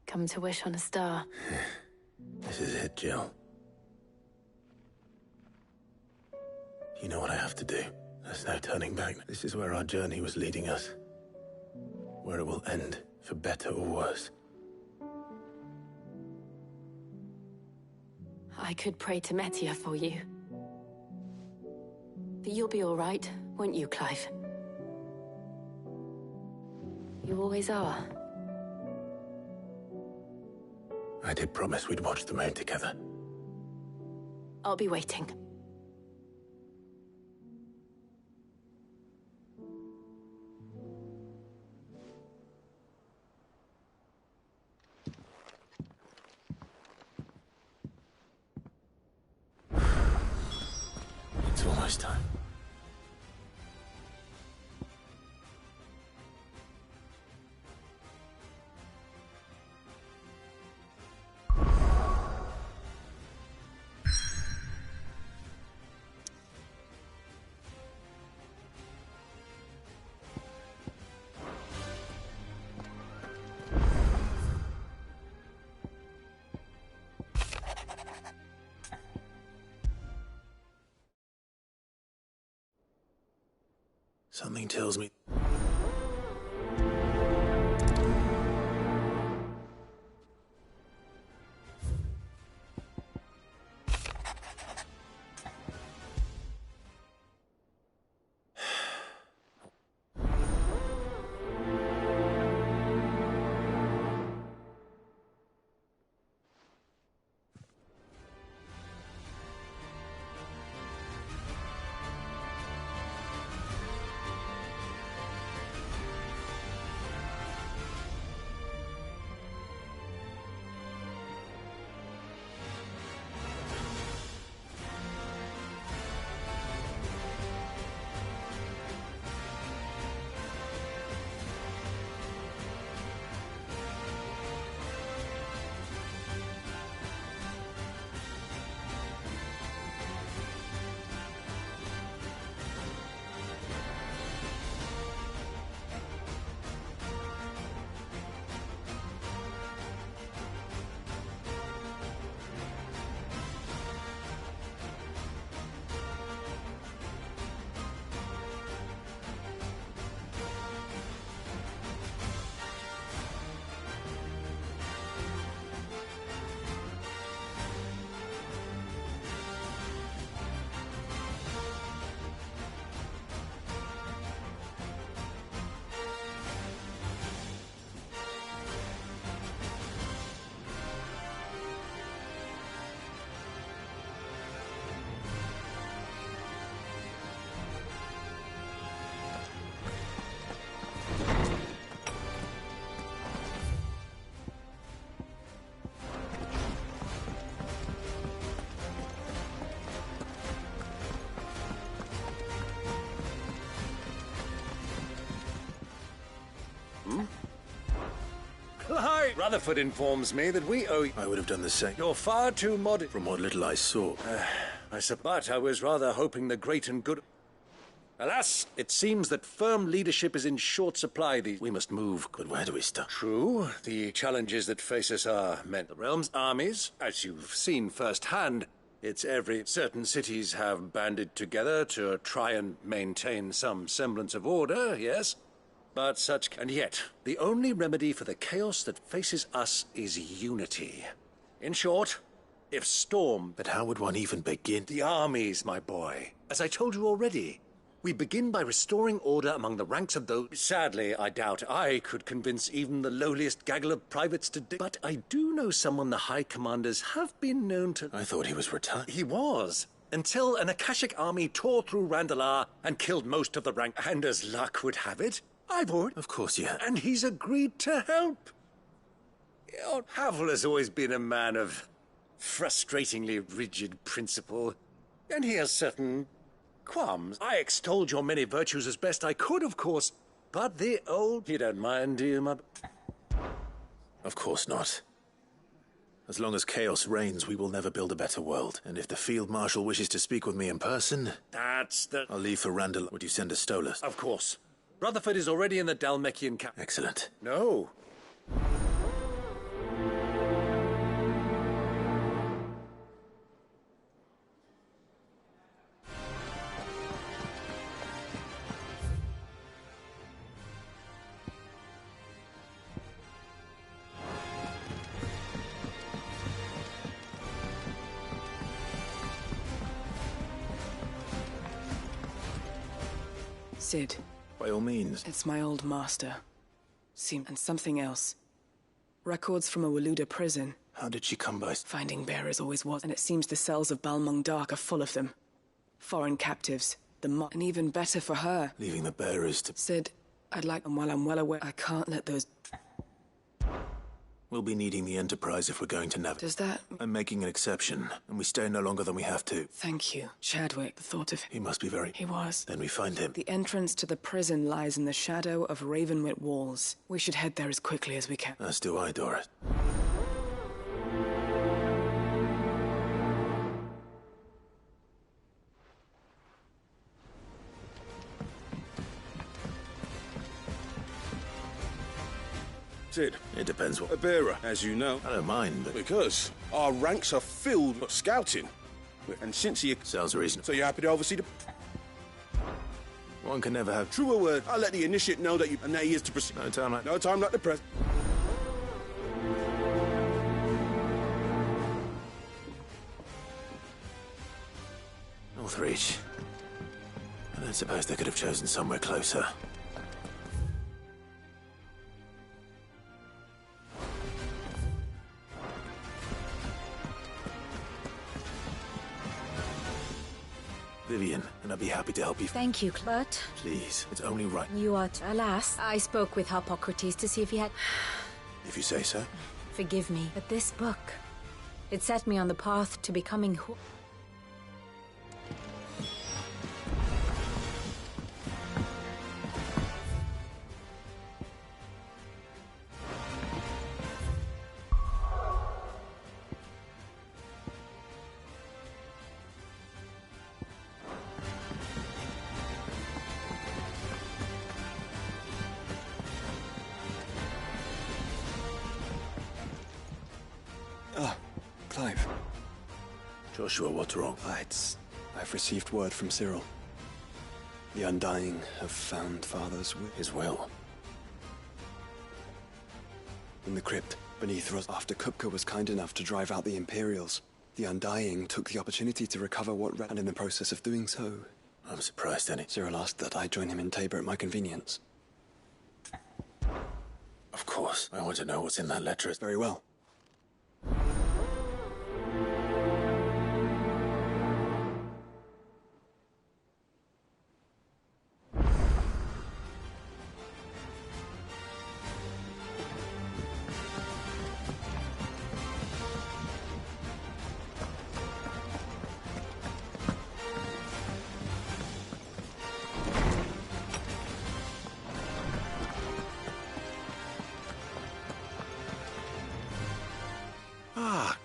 Come to wish on a star. This is it, Jill. You know what I have to do. There's no turning back. This is where our journey was leading us. Where it will end, for better or worse. I could pray to Metia for you. But you'll be all right, won't you, Clive? You always are. I did promise we'd watch the moon together. I'll be waiting. It's almost time. Something tells me... Clyde! Rutherford informs me that we owe... I would have done the same. You're far too modest. From what little I saw. But I was rather hoping the great and good... Alas, it seems that firm leadership is in short supply. We must move. But where do we start? True. The challenges that face us are meant. The realm's armies, as you've seen firsthand, certain cities have banded together to try and maintain some semblance of order, yes? And yet, the only remedy for the chaos that faces us is unity. In short, if Storm... But how would one even begin? The armies, my boy. As I told you already, we begin by restoring order among the ranks of those... Sadly, I doubt I could convince even the lowliest gaggle of privates to do... But I do know someone the High Commanders have been known to... I thought he was retired. He was. Until an Akashic army tore through Randalar and killed most of the rank. And as luck would have it... Of course you have. And he's agreed to help. Havel has always been a man of frustratingly rigid principle, and he has certain qualms. I extolled your many virtues as best I could, of course, but the old... You don't mind, do you, my... Of course not. As long as chaos reigns, we will never build a better world. And if the Field Marshal wishes to speak with me in person... I'll leave for Randall. Would you send a Stolas? Of course. Rutherford is already in the Dalmekian camp. Excellent. No. Sid. By all means. It's my old master. And something else. Records from a Waluda prison. How did she come by? Finding bearers always was, and it seems the cells of Balmung Dark are full of them. Foreign captives. And even better for her. Leaving the bearers to... Sid, I'd like... And while I'm well aware, I can't let those... We'll be needing the Enterprise if we're going to navigate. Does that... I'm making an exception, and we stay no longer than we have to. Thank you. Chadwick, the thought of... He must be very... He was. Then we find him. The entrance to the prison lies in the shadow of Ravenwit walls. We should head there as quickly as we can. As do I, Dorit. Sid, it depends what... A bearer, as you know. I don't mind, but... Because our ranks are filled with scouting. And since he... Sounds reasonable. So you're happy to oversee the... One can never have... Truer word. I'll let the initiate know that you... And now he is to proceed. No time like... No time like the press. Northreach. I don't suppose they could have chosen somewhere closer. Vivian, and I'd be happy to help you. Thank you, but Please, it's only right. you are... Alas, I spoke with Hippocrates to see if he had... If you say so. Forgive me, but this book... It set me on the path to becoming... Clive. Joshua, what's wrong? I've received word from Cyril. The Undying have found Father's will. His will? In the crypt, beneath Rus. After Kupka was kind enough to drive out the Imperials, the Undying took the opportunity to recover and in the process of doing so... I'm surprised, Annie. Cyril asked that I join him in Tabor at my convenience. Of course. I want to know what's in that letter. Very well.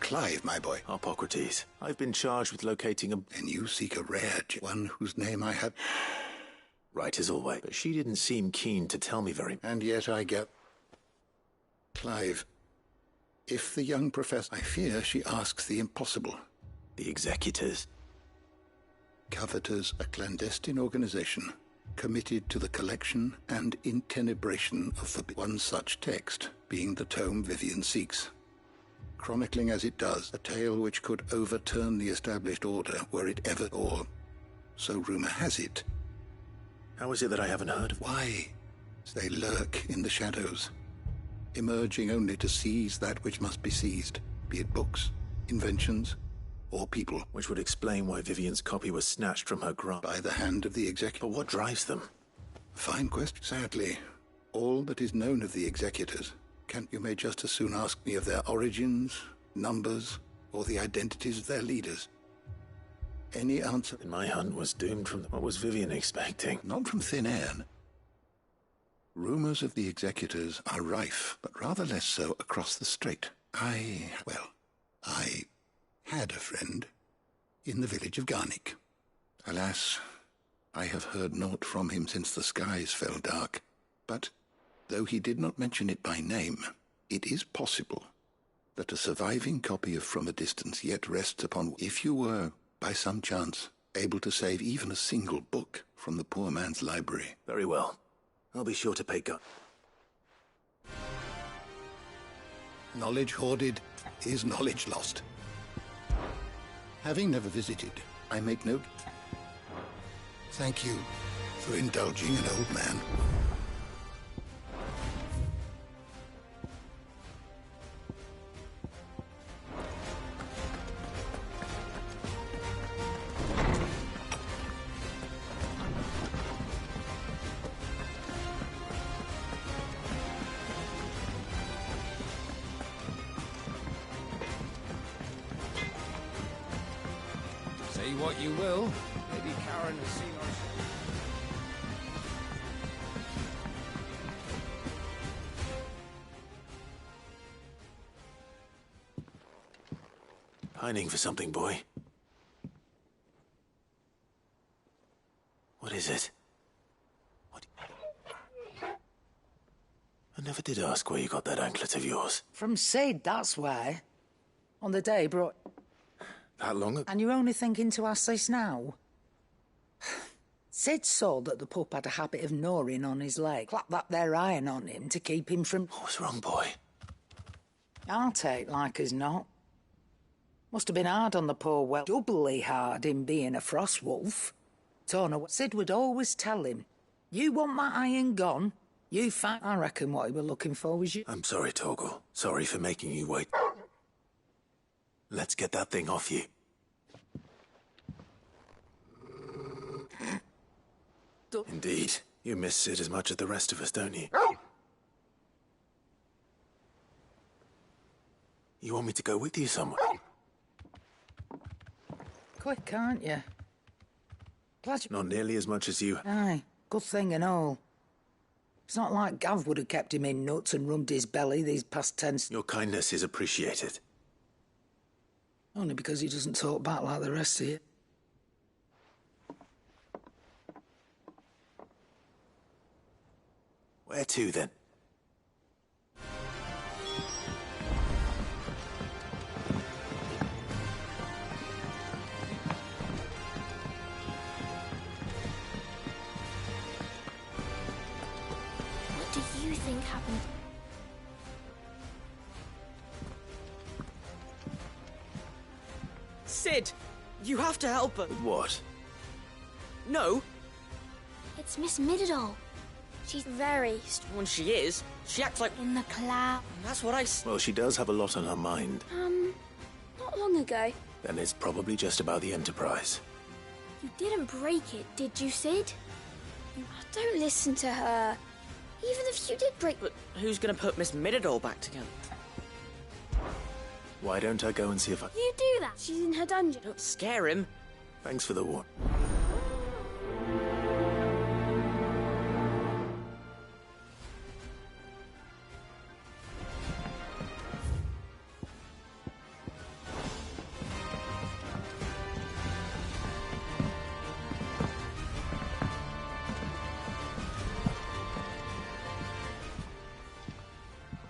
Clive, my boy. Hippocrates. I've been charged with locating a... And you seek a rare one whose name I had... Right as always. But she didn't seem keen to tell me very... And yet I get... Clive, if the young professor... I fear she asks the impossible. The Executors? Coveters, a clandestine organization committed to the collection and intenebration of one such text, being the tome Vivian seeks. Chronicling as it does a tale which could overturn the established order were it ever, or so rumor has it. How is it that I haven't heard of? Why? They lurk in the shadows, emerging only to seize that which must be seized, be it books, inventions, or people. Which would explain why Vivian's copy was snatched from her grasp. By the hand of the Executor. But what drives them? Fine question. Sadly, all that is known of the Executors... You may just as soon ask me of their origins, numbers, or the identities of their leaders. Any answer... And my hunt was doomed from... What was Vivian expecting? Not from thin air. Rumors of the Executors are rife, but rather less so across the strait. I had a friend in the village of Garnick. Alas, I have heard naught from him since the skies fell dark. But... though he did not mention it by name, it is possible that a surviving copy of From a Distance yet rests upon... If you were, by some chance, able to save even a single book from the poor man's library... Very well. I'll be sure to pay gut. Knowledge hoarded is knowledge lost. Having never visited, I make no... Thank you for indulging an old man. Say what you will, Lady Karen has seen us. Pining for something, boy. What is it? What? I never did ask where you got that anklet of yours. From Sid, that's why. On the day brought... That long ago? And you're only thinking to ask this now? Sid saw that the pup had a habit of gnawing on his leg. Clapped that there iron on him to keep him from... What was wrong, boy? I'll take like as not. Must have been hard on the poor well. Doubly hard in being a frost wolf. Torna, Sid would always tell him, you want that iron gone? You fight. I reckon what he were looking for was you. I'm sorry, Torgal. Sorry for making you wait. Let's get that thing off you. Indeed. You miss Sid as much as the rest of us, don't you? You want me to go with you somewhere? Quick, can't you? Glad you... Not nearly as much as you. Aye, good thing and all. It's not like Gav would have kept him in nuts and rubbed his belly these past 10... Your kindness is appreciated. Only because he doesn't talk back like the rest of you. Where to, then? What do you think happened? Sid, you have to help her. With what? No. It's Miss Midadol. She's very... When she is, she acts like... in the cloud. That's what I... Well, she does have a lot on her mind. Not long ago. Then it's probably just about the Enterprise. You didn't break it, did you, Sid? Don't listen to her. Even if you did break... But who's gonna put Miss Midadol back together? Why don't I go and see if I... You do that. She's in her dungeon. Don't scare him. Thanks for the warning.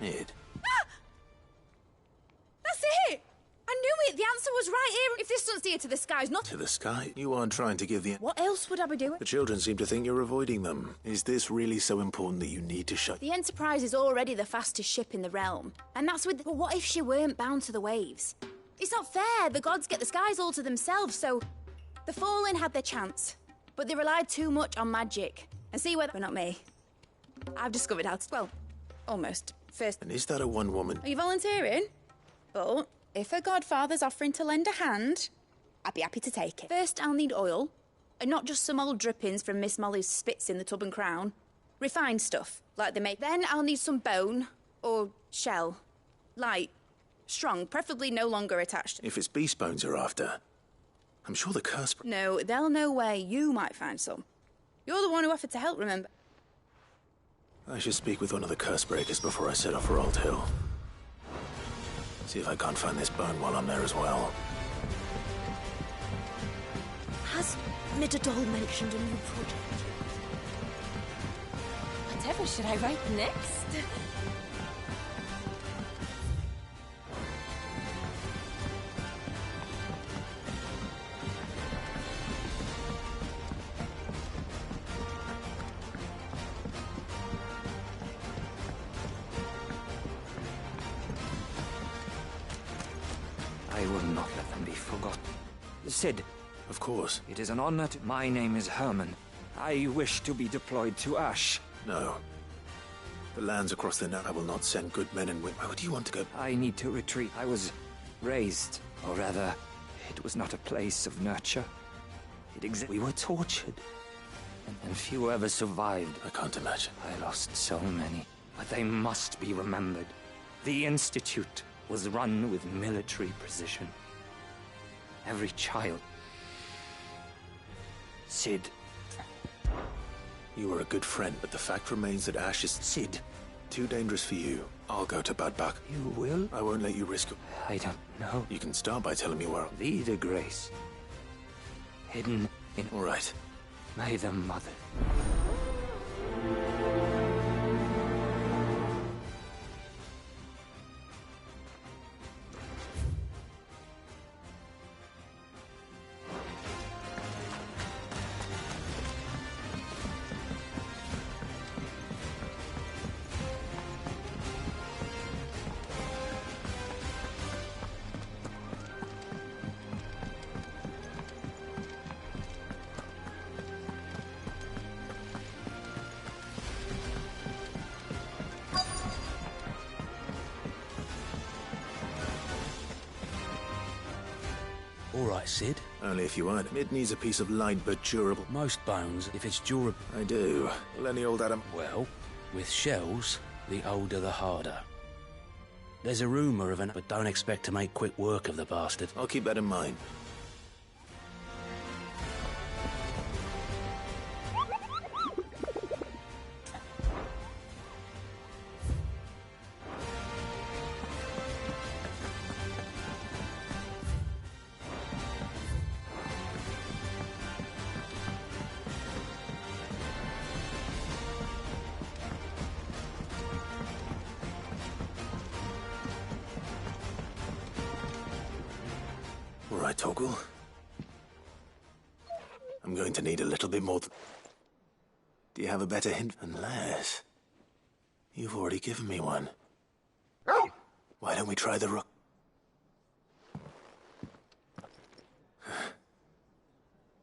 Id. That's it! I knew it! The answer was right here. If this doesn't steer to the skies, not... To the sky? You aren't trying to give the... What else would I be doing? The children seem to think you're avoiding them. Is this really so important that you need to shut... The Enterprise is already the fastest ship in the realm. And that's with... But what if she weren't bound to the waves? It's not fair. The gods get the skies all to themselves, so... The Fallen had their chance. But they relied too much on magic. And see whether... But not me. I've discovered how to... Well, almost. First... And is that a one-woman... Are you volunteering? But if her godfather's offering to lend a hand, I'd be happy to take it. First, I'll need oil. And not just some old drippings from Miss Molly's spits in the tub and crown. Refined stuff, like they make. Then I'll need some bone, or shell. Light, strong, preferably no longer attached. If it's beast bones you're after, I'm sure the curse... No, they'll know where you might find some. You're the one who offered to help, remember? I should speak with one of the curse breakers before I set off for Old Hill. See if I can't find this bone while I'm there as well. Has Midadol mentioned a new project? Whatever should I write next? I will not let them be forgotten. Sid. Of course. It is an honor to... My name is Herman. I wish to be deployed to Ash. No. The lands across the Nile, I will not send good men and women. Why would you want to go? I need to retreat. I was raised, or rather, it was not a place of nurture. We were tortured. And few ever survived. I can't imagine. I lost so many. But they must be remembered. The Institute was run with military precision. Every child. Sid. You were a good friend, but the fact remains that Ash is... Sid. Too dangerous for you. I'll go to Badbach. You will? I won't let you risk it. I don't know. You can start by telling me where... The grace. Hidden in... All right. May the Mother... right, Sid? Only if you earn it. It needs a piece of light but durable. Most bones, if it's durable... I do. Well, any old Adam... Well, with shells, the older the harder. There's a rumour of an... But don't expect to make quick work of the bastard. I'll keep that in mind. Right, Toggle. I'm going to need a little bit more. Do you have a better hint? Unless you've already given me one. Why don't we try the rook?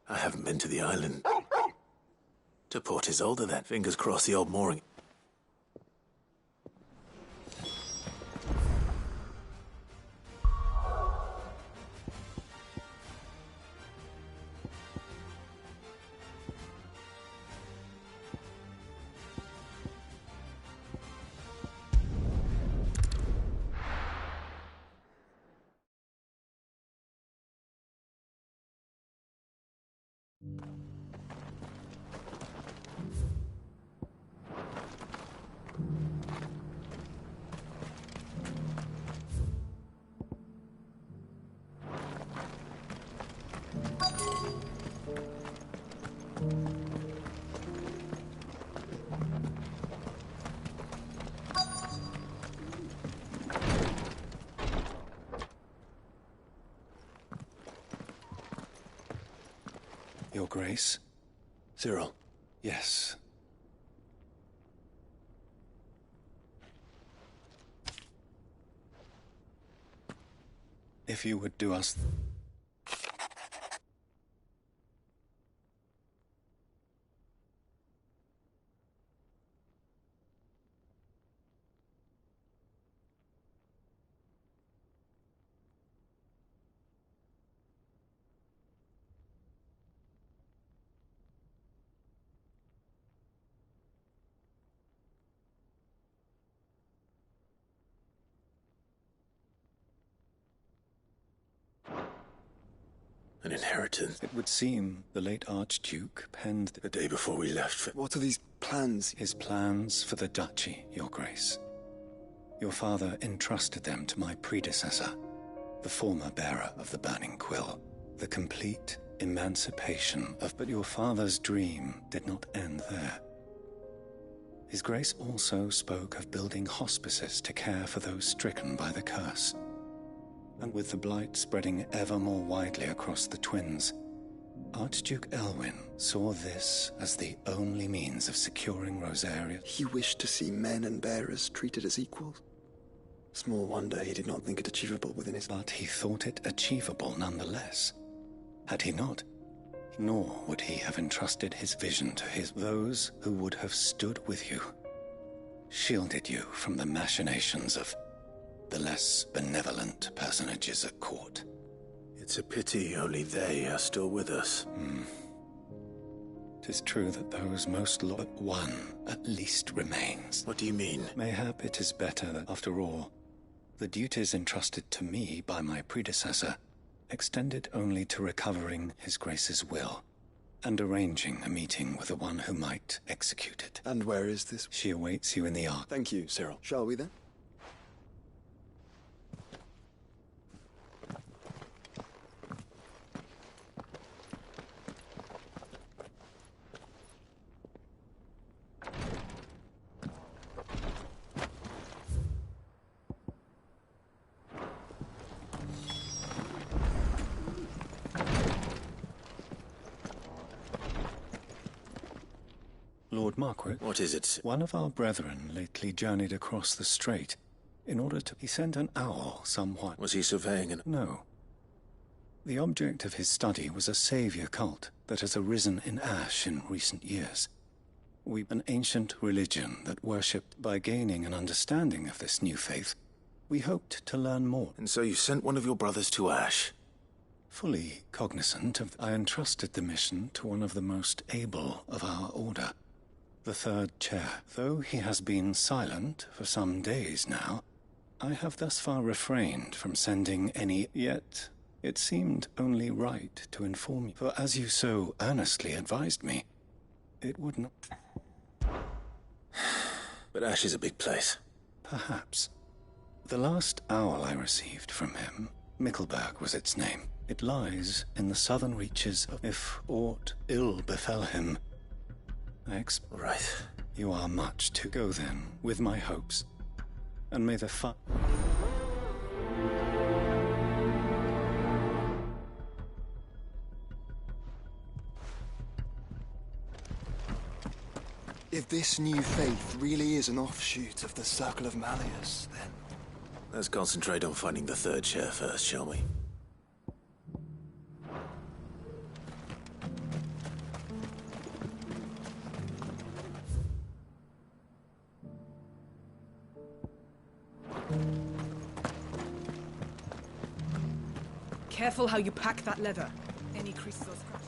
I haven't been to the island. To Port Isolde, then. Fingers crossed the old mooring. Your Grace? Cyril. Yes. If you would do us... An inheritance. It would seem the late Archduke penned... The day before we left for... What are these plans? His plans for the duchy, Your Grace. Your father entrusted them to my predecessor, the former bearer of the Burning Quill. The complete emancipation of... But your father's dream did not end there. His Grace also spoke of building hospices to care for those stricken by the curse. And with the blight spreading ever more widely across the twins, Archduke Elwyn saw this as the only means of securing Rosaria. He wished to see men and bearers treated as equals. Small wonder he did not think it achievable within his... But he thought it achievable nonetheless. Had he not, nor would he have entrusted his vision to those who would have stood with you, shielded you from the machinations of the less benevolent personages at court. It's a pity only they are still with us. 'Tis true that those most but one at least remains. What do you mean? Mayhap it is better that, after all, the duties entrusted to me by my predecessor extended only to recovering His Grace's will and arranging a meeting with the one who might execute it. And where is this? She awaits you in the Ark. Thank you, Cyril. Shall we then? Lord Marquis? What is it? One of our brethren lately journeyed across the strait in order to... He sent an owl somewhat... Was he surveying an... No. The object of his study was a savior cult that has arisen in Ash in recent years. An ancient religion that worshipped. By gaining an understanding of this new faith, we hoped to learn more. And so you sent one of your brothers to Ash? Fully cognizant of, I entrusted the mission to one of the most able of our order, the third chair. Though he has been silent for some days now, I have thus far refrained from sending any, yet it seemed only right to inform you, for as you so earnestly advised me, it would not... But Ash is a big place. Perhaps. The last owl I received from him, Mickleburg was its name. It lies in the southern reaches of... If aught ill befell him, Right. You are much to go then, with my hopes. And may the fun... If this new faith really is an offshoot of the Circle of Malleus, then... Let's concentrate on finding the third chair first, shall we? Careful how you pack that leather. Any creases or scratches.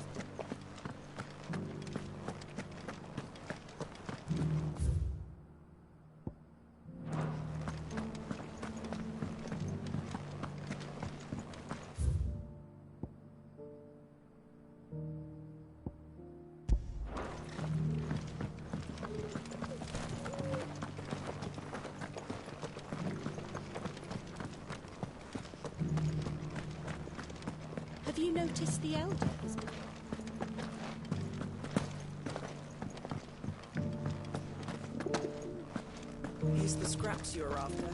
Have you noticed the elders? Here's the scraps you're after.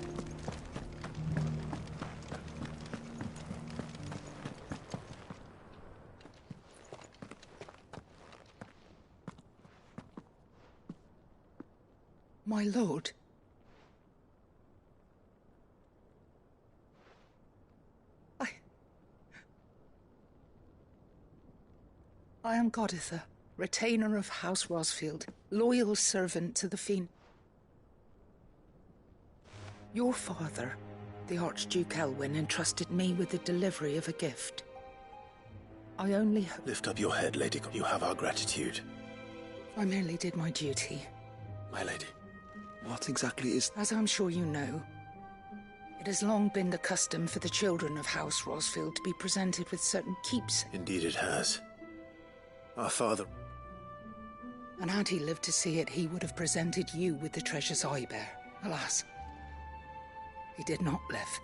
My lord. I am Goditha, retainer of House Rosfield, loyal servant to the Fiend. Your father, the Archduke Elwyn, entrusted me with the delivery of a gift. I only... Lift up your head, Lady. You have our gratitude. I merely did my duty. My lady. What exactly is... As I'm sure you know, it has long been the custom for the children of House Rosfield to be presented with certain keeps. Indeed it has. Our father... And had he lived to see it, he would have presented you with the treasures I bear. Alas, he did not live.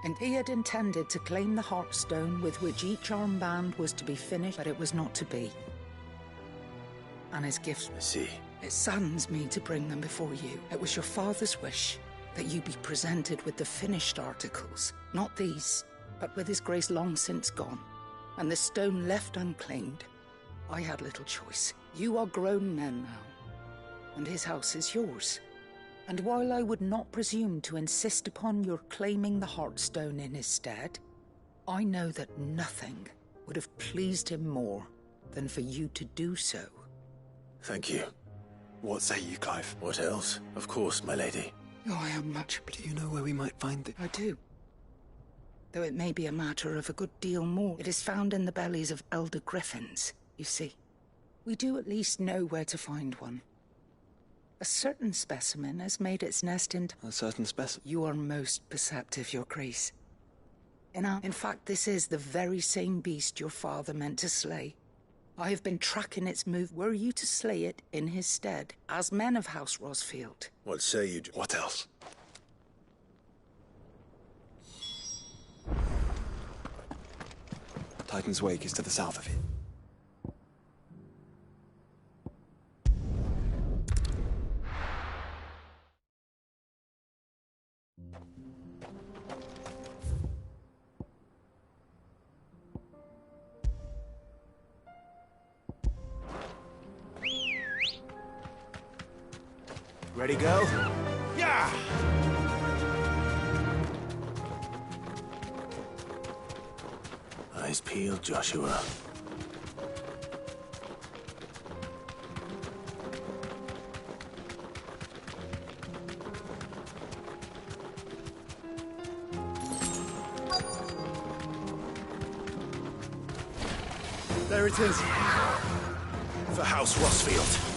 And he had intended to claim the Heartstone with which each armband was to be finished, but it was not to be. And his gifts... I see. It saddens me to bring them before you. It was your father's wish that you be presented with the finished articles. Not these, but with his grace long since gone, and the stone left unclaimed. I had little choice. You are grown men now, and his house is yours. And while I would not presume to insist upon your claiming the Heartstone in his stead, I know that nothing would have pleased him more than for you to do so. Thank you. What say you, Clive? What else? Of course, my lady. Oh, I am much... Do you know where we might find it? I do. Though it may be a matter of a good deal more. It is found in the bellies of elder griffins, you see. We do at least know where to find one. A certain specimen has made its nest in... A certain specimen? You are most perceptive, your grace. In fact, this is the very same beast your father meant to slay. I have been tracking its move. Were you to slay it in his stead, as men of House Rosfield? What say you? What else? Titan's Wake is to the south of it. Ready, go? Yeah! Eyes peeled, Joshua. There it is. For House Rossfield.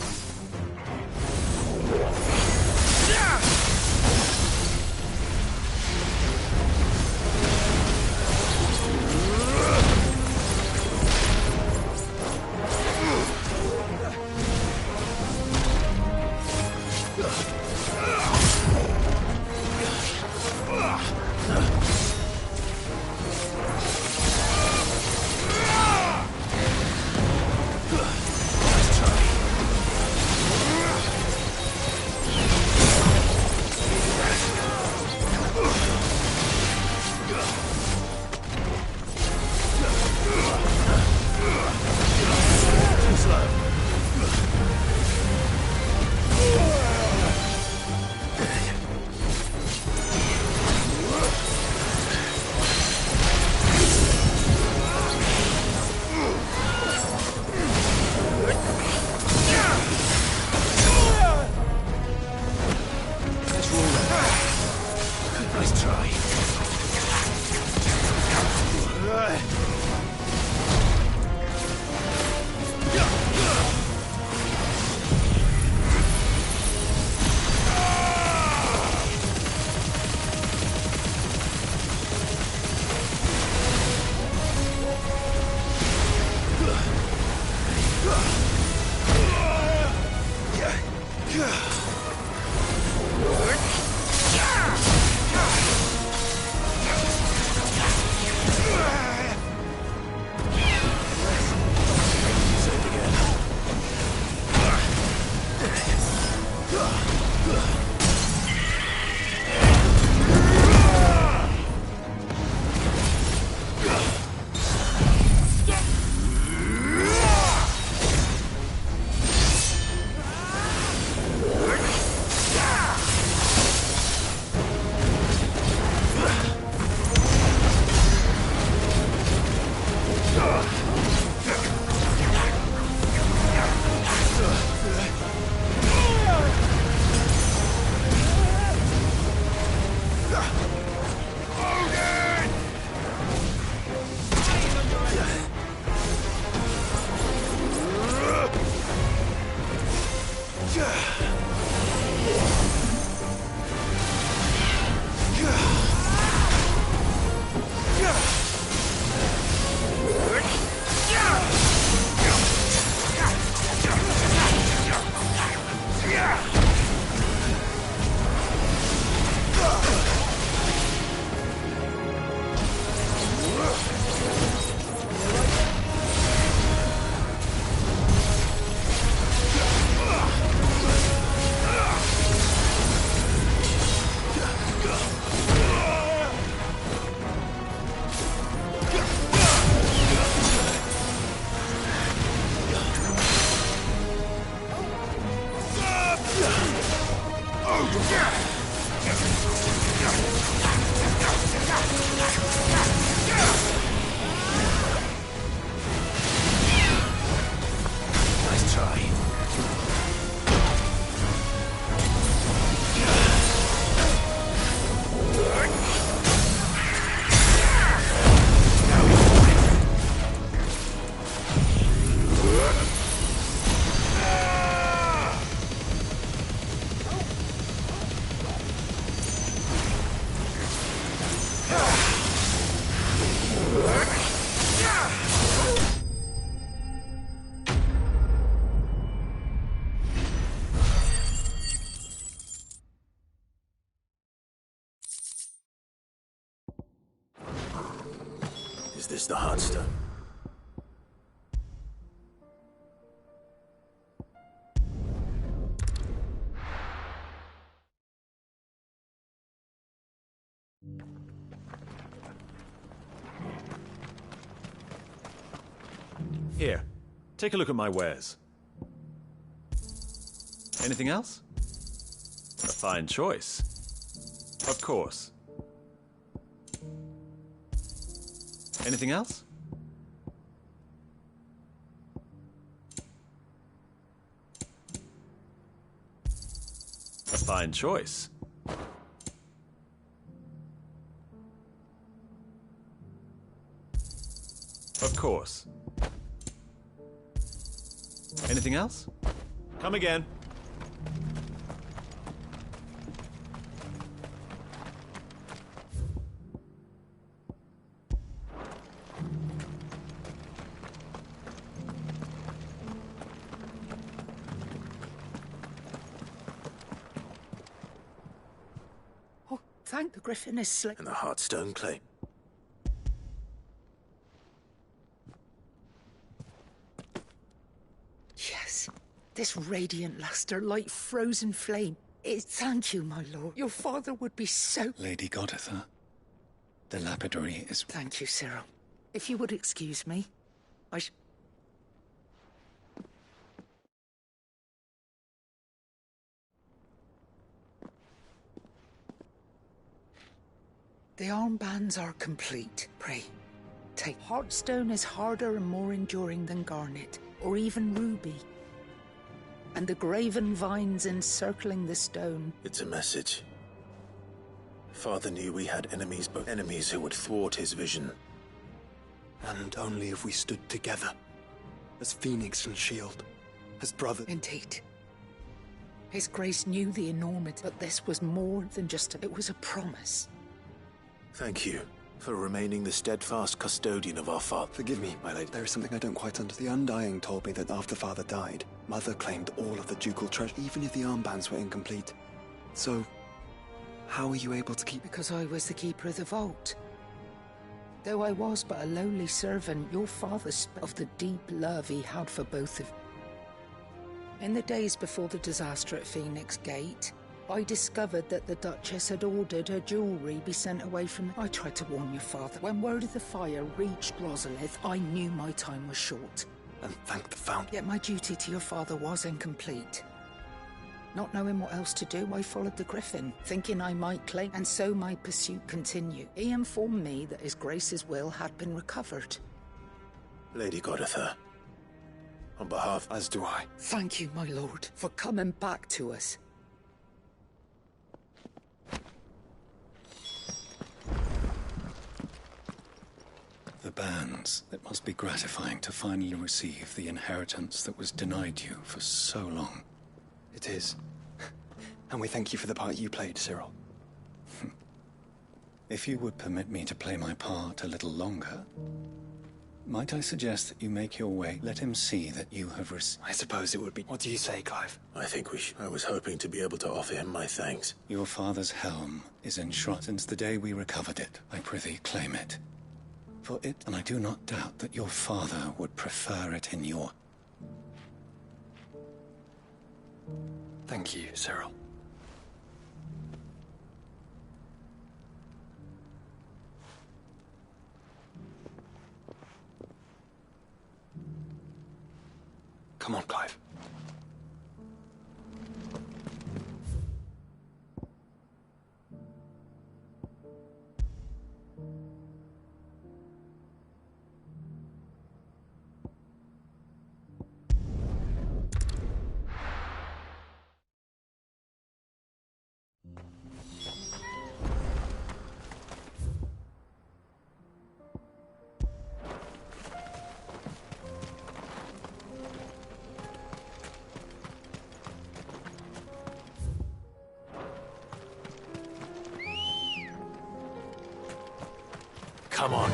Is this the Heartstone? Here, take a look at my wares. Anything else? A fine choice. Of course. Anything else? A fine choice. Of course. Anything else? Come again. Oh, thank the Griffin is slick. And the Heartstone claim. Yes, this radiant luster like frozen flame. Thank you, my lord. Your father would be so... Lady Goditha, the lapidary is... Thank you, Cyril. If you would excuse me, The armbands are complete. Pray, take. Heartstone is harder and more enduring than garnet, or even ruby. And the graven vines encircling the stone. It's a message. Father knew we had enemies, but enemies who would thwart his vision. And only if we stood together, as Phoenix and Shield, as brothers. Indeed. His Grace knew the enormity, but this was more than just it was a promise. Thank you for remaining the steadfast custodian of our father. Forgive me, my lady. There is something I don't quite understand. The Undying told me that after Father died, Mother claimed all of the ducal treasure, even if the armbands were incomplete. So, how were you able to keep... Because I was the keeper of the vault. Though I was but a lowly servant, your father spoke of the deep love he had for both of you. In the days before the disaster at Phoenix Gate, I discovered that the Duchess had ordered her jewellery be sent away from... I tried to warn your father. When word of the fire reached Rosalith, I knew my time was short. And thank the Fountain. Yet my duty to your father was incomplete. Not knowing what else to do, I followed the Griffin, thinking I might claim, and so my pursuit continued. He informed me that His Grace's will had been recovered. Lady Goditha, on behalf... As do I. Thank you, my lord, for coming back to us. The bands. It must be gratifying to finally receive the inheritance that was denied you for so long. It is. And we thank you for the part you played, Cyril. If you would permit me to play my part a little longer, might I suggest that you make your way? Let him see that you have received... I suppose it would be... What do you say, Clive? I think we should. I was hoping to be able to offer him my thanks. Your father's helm is enshrined. Since the day we recovered it, I prithee claim it. For it, and I do not doubt that your father would prefer it in your... Thank you, Cyril. Come on, Clive. Come on.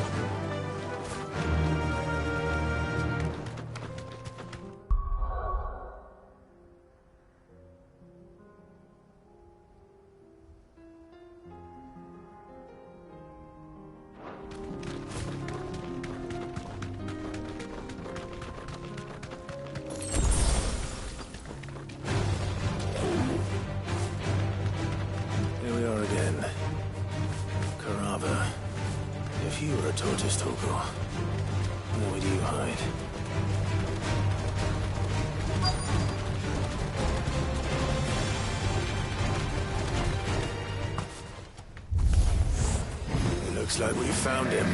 Here we are again. Carava. If you were a tortoise, Togo, where would you hide? It looks like we found him.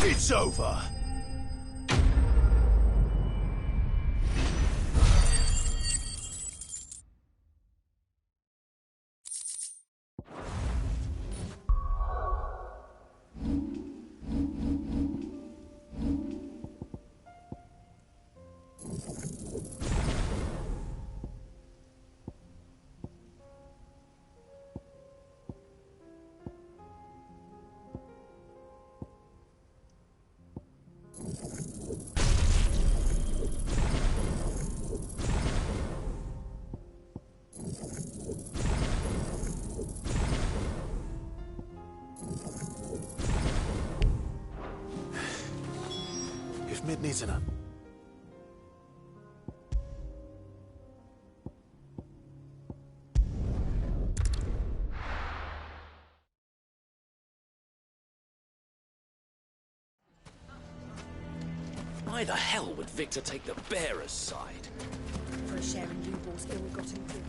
It's over. If Mid needs an... Why the hell would Victor take the bearer's side? For sharing Lubor's ill-gotten goods.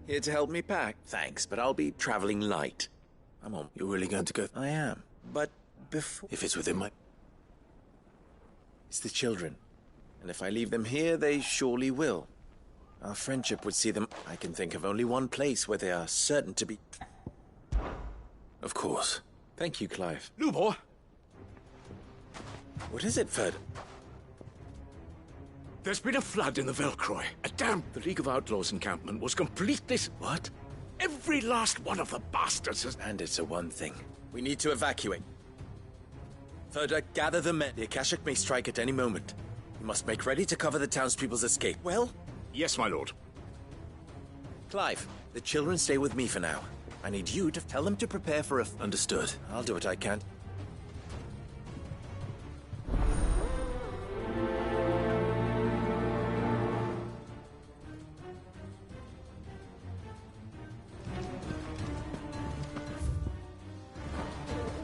Here to help me pack? Thanks, but I'll be traveling light. I'm on. You're really going to go... I am. But before... If it's within my... It's the children. And if I leave them here, they surely will. Our friendship would see them... I can think of only one place where they are certain to be... Of course. Thank you, Clive. Lubor! What is it, Ferd? There's been a flood in the Velcroy. A damn... The League of Outlaws encampment was completely... What? Every last one of the bastards has... Bandits are one thing. We need to evacuate. Ferda, gather the men. The Akashic may strike at any moment. You must make ready to cover the townspeople's escape. Well? Yes, my lord. Clive, the children stay with me for now. I need you to tell them to prepare for a... Understood. I'll do what I can.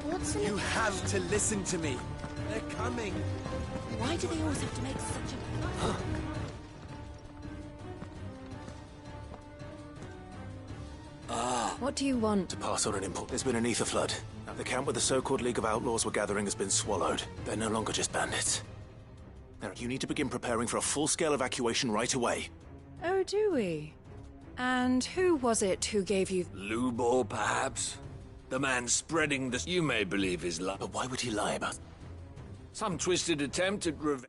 What's in You have to listen to me. They're coming. Why do they always have to make such a... What do you want? To pass on an import. There's been an ether flood. The camp where the so-called League of Outlaws were gathering has been swallowed. They're no longer just bandits. Now, you need to begin preparing for a full-scale evacuation right away. Oh, do we? And who was it who gave you... Lubor, perhaps? The man spreading the... You may believe his lie. But why would he lie about... Some twisted attempt at revenge.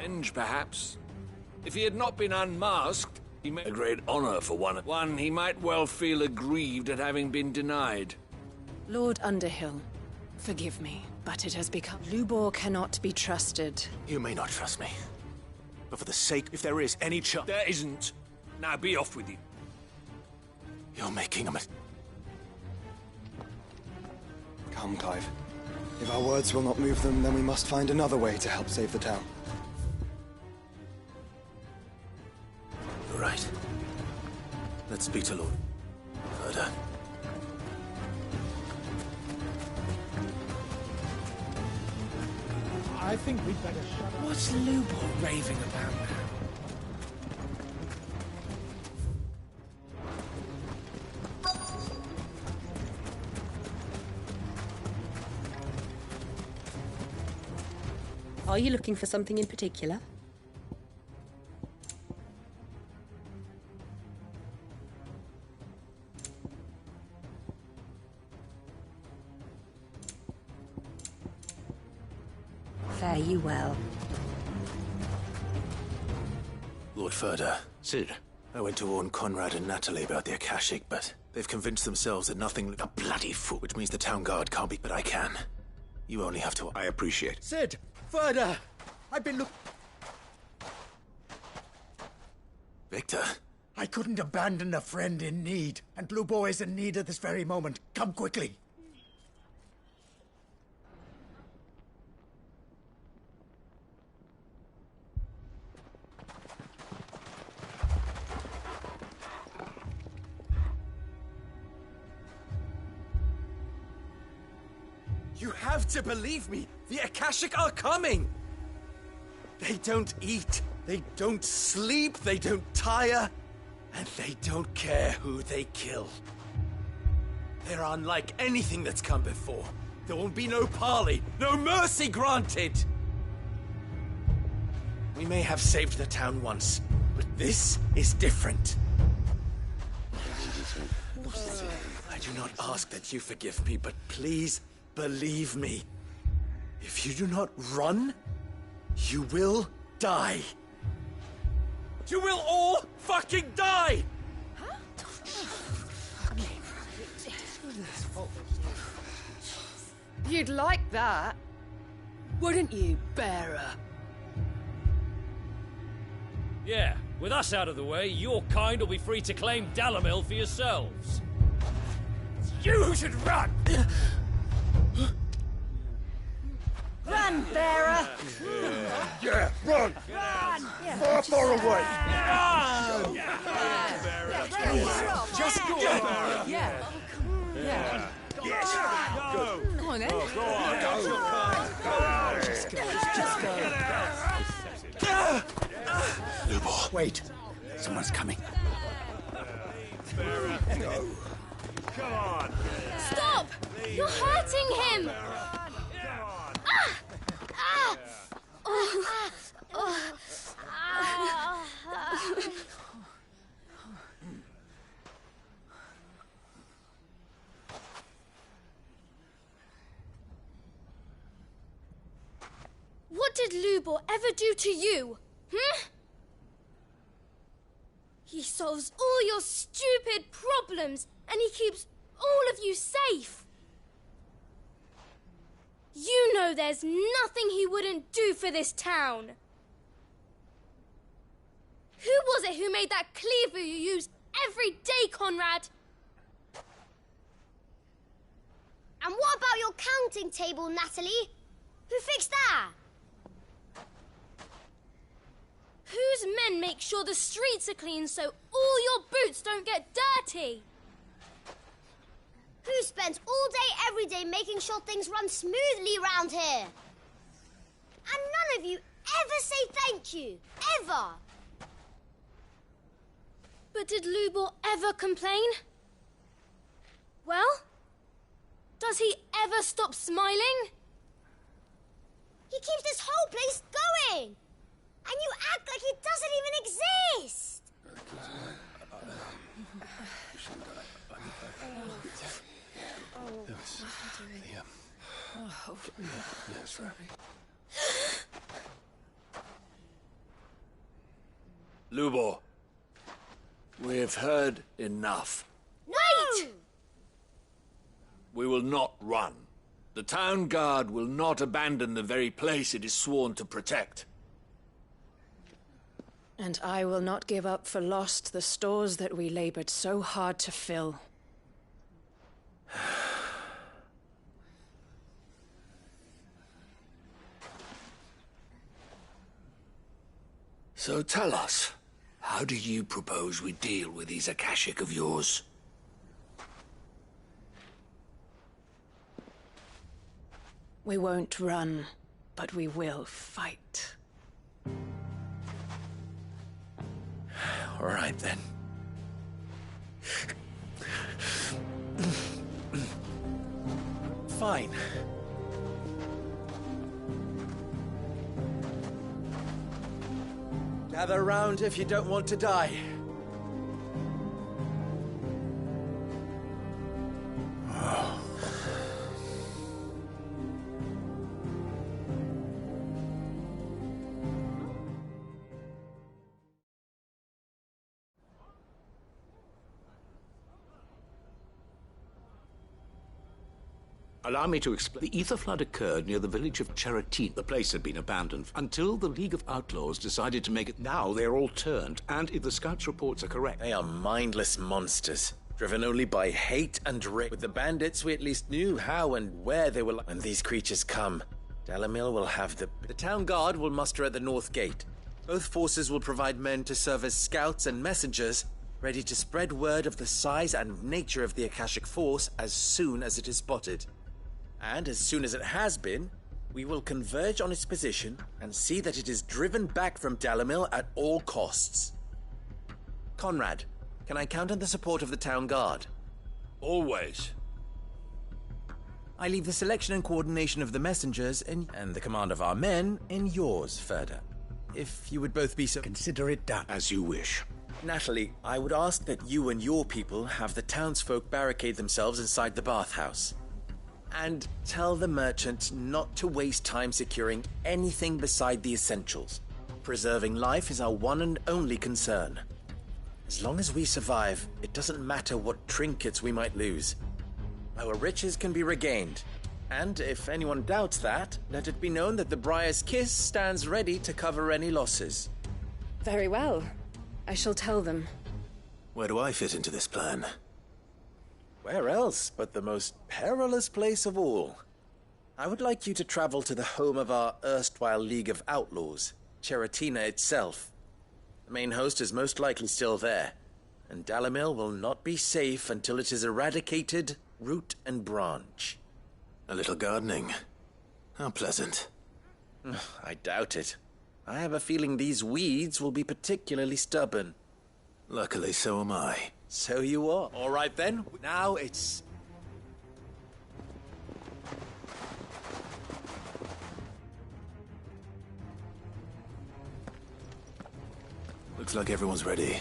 Revenge, perhaps. If he had not been unmasked, he made a great honor for one he might well feel aggrieved at having been denied. Lord Underhill, forgive me, but it has become... Lubor cannot be trusted. You may not trust me. But for the sake, if there is any chance... There isn't. Now be off with you. You're making a mistake. Come, Clive. If our words will not move them, then we must find another way to help save the town. You're right. Let's speak to Lord Further. I think we'd better shut up. What's Lubor raving about now? Are you looking for something in particular? Fare you well. Lord Further. Sid. I went to warn Conrad and Natalie about the Akashic, but they've convinced themselves that nothing... A bloody fool, which means the town guard can't be... But I can. You only have to... I appreciate it. Sid! Further! I've been Victor? I couldn't abandon a friend in need, and Lubor is in need at this very moment. Come quickly. You have to believe me! The Akashic are coming! They don't eat, they don't sleep, they don't tire, and they don't care who they kill. They're unlike anything that's come before. There won't be no parley, no mercy granted! We may have saved the town once, but this is different. I do not ask that you forgive me, but please believe me. If you do not run, you will die. You will all fucking die! You'd like that, wouldn't you, bearer? Yeah, with us out of the way, your kind will be free to claim Dalamil for yourselves. It's you who should run! Run, bearer! Yeah, run! Run! Far, far away! Run! Just go, Yeah. Yeah. Yes. Go. Go on, then. Go on. Go. Just go. Lubor. Wait. Someone's coming. Go. Come on! Stop! You're hurting him! What did Lubor ever do to you? He solves all your stupid problems, and he keeps all of you safe. You know there's nothing he wouldn't do for this town. Who was it who made that cleaver you use every day, Conrad? And what about your counting table, Natalie? Who fixed that? Whose men make sure the streets are clean so all your boots don't get dirty? Who spends all day, every day making sure things run smoothly round here? And none of you ever say thank you. Ever. But did Lubor ever complain? Well, does he ever stop smiling? He keeps this whole place going. And you act like it doesn't even exist. Lubor, we've heard enough. Wait! We will not run. The town guard will not abandon the very place it is sworn to protect. And I will not give up for lost the stores that we labored so hard to fill. So tell us, how do you propose we deal with these Akashic of yours? We won't run, but we will fight. All right, then. Fine. Gather round if you don't want to die. Allow me to explain. The ether flood occurred near the village of Cheratin. The place had been abandoned until the League of Outlaws decided to make it. Now they're all turned, and if the scouts' reports are correct... They are mindless monsters, driven only by hate and rage. With the bandits, we at least knew how and where they were. When these creatures come, Dalamil will have the town guard will muster at the north gate. Both forces will provide men to serve as scouts and messengers, ready to spread word of the size and nature of the Akashic force as soon as it is spotted. And as soon as it has been, we will converge on its position and see that it is driven back from Dalamil at all costs. Conrad, can I count on the support of the town guard? Always. I leave the selection and coordination of the messengers and the command of our men in yours, Ferda. If you would both be so... Consider it done. As you wish. Natalie, I would ask that you and your people have the townsfolk barricade themselves inside the bathhouse. And tell the merchant not to waste time securing anything beside the essentials. Preserving life is our one and only concern. As long as we survive, it doesn't matter what trinkets we might lose. Our riches can be regained. And if anyone doubts that, let it be known that the Briar's Kiss stands ready to cover any losses. Very well. I shall tell them. Where do I fit into this plan? Where else but the most perilous place of all? I would like you to travel to the home of our erstwhile League of Outlaws, Cheratina itself. The main host is most likely still there, and Dalamil will not be safe until it is eradicated, root and branch. A little gardening. How pleasant. I doubt it. I have a feeling these weeds will be particularly stubborn. Luckily, so am I. So you are. All right then, now it's... Looks like everyone's ready.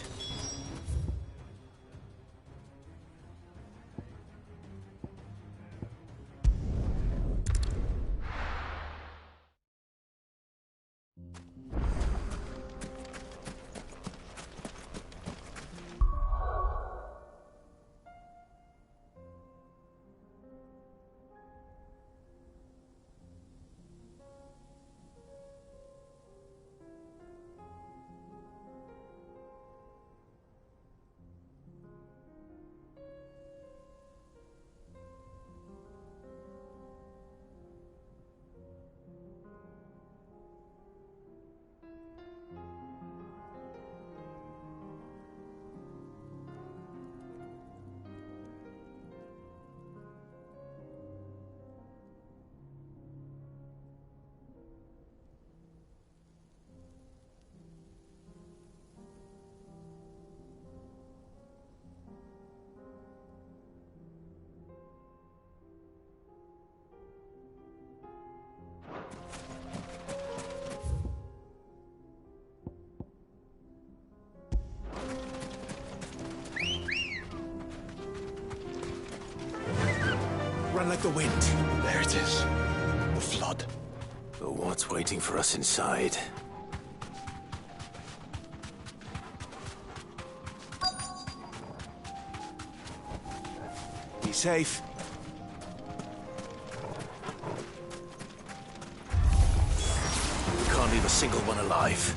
Run like the wind. There it is. The flood. But what's waiting for us inside? safe. We can't leave a single one alive.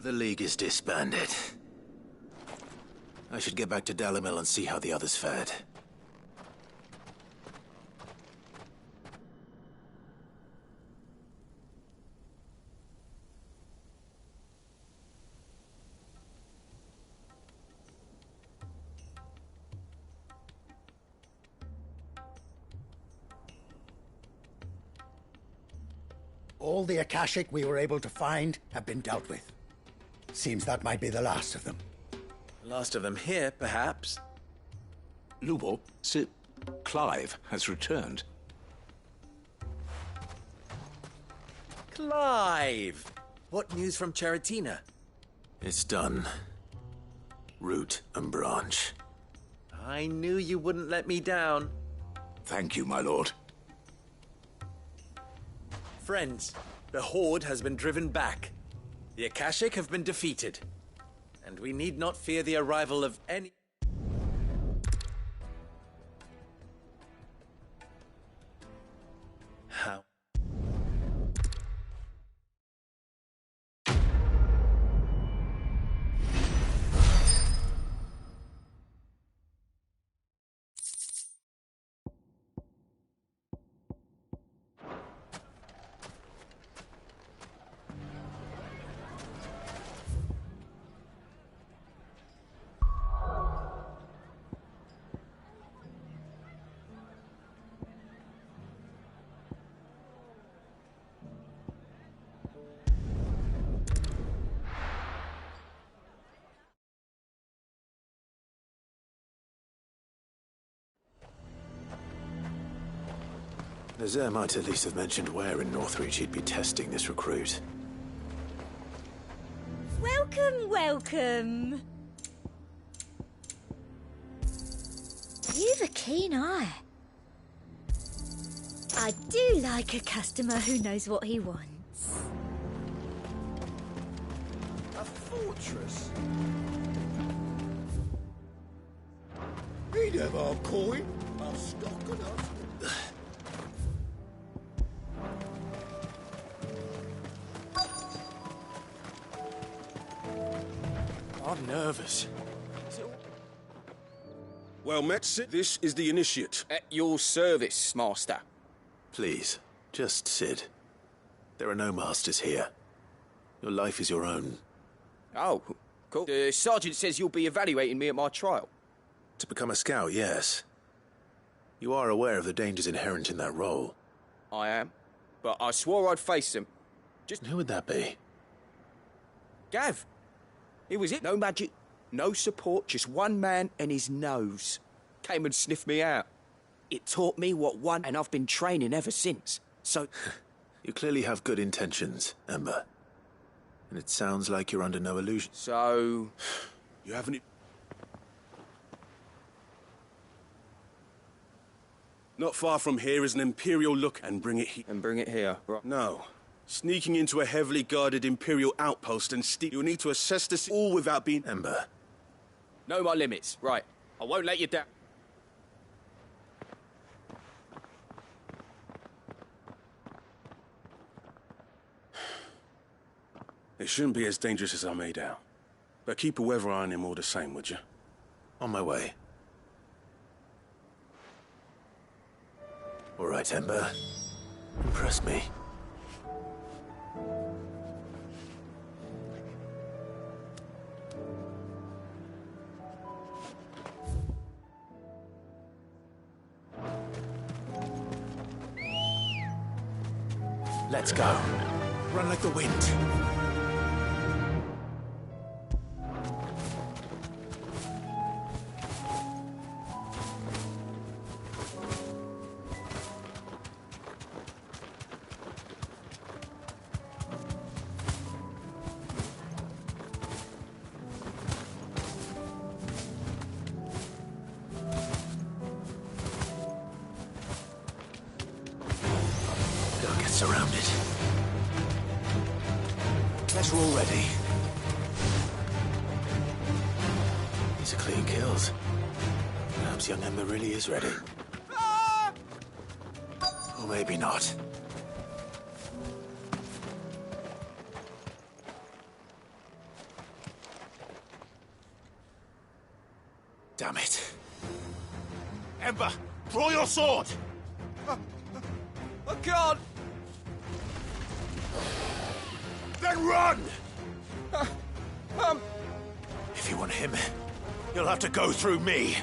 The League is disbanded. I should get back to Dalimil and see how the others fared. All the Akashic we were able to find have been dealt with. Seems that might be the last of them. Last of them here, perhaps. Lubor, Sir Clive has returned. Clive! What news from Charatina? It's done. Root and branch. I knew you wouldn't let me down. Thank you, my lord. Friends, the Horde has been driven back. The Akashic have been defeated. And we need not fear the arrival of any... How? Nazaire might at least have mentioned where in Northreach he'd be testing this recruit. Welcome, welcome. You've a keen eye. I do like a customer who knows what he wants. A fortress? He'd have our coin, our stock and our... I'm nervous. Well met, Sid. This is the initiate. At your service, Master. Please, just Sid. There are no masters here. Your life is your own. Oh, cool. The sergeant says you'll be evaluating me at my trial. To become a scout, yes. You are aware of the dangers inherent in that role. I am. But I swore I'd face them. Just who would that be? Gav. He was it. No magic, no support, just one man and his nose. Came and sniffed me out. It taught me what one, and I've been training ever since. So... You clearly have good intentions, Ember. And it sounds like you're under no illusion. So... You haven't... Not far from here is an Imperial look, and bring it here. And bring it here, right? No. Sneaking into a heavily guarded Imperial outpost and you'll need to assess this all without being... Ember. Know my limits, right. I won't let you down. It shouldn't be as dangerous as I made out. But keep a weather eye on him all the same, would you? On my way. All right, Ember. Impress me. Let's go. Run like the wind. Surrounded. Guess we're all ready. These are clean kills. Perhaps young Ember really is ready. Or maybe not. Damn it. Ember, draw your sword! I can't! Then run! If you want him, you'll have to go through me.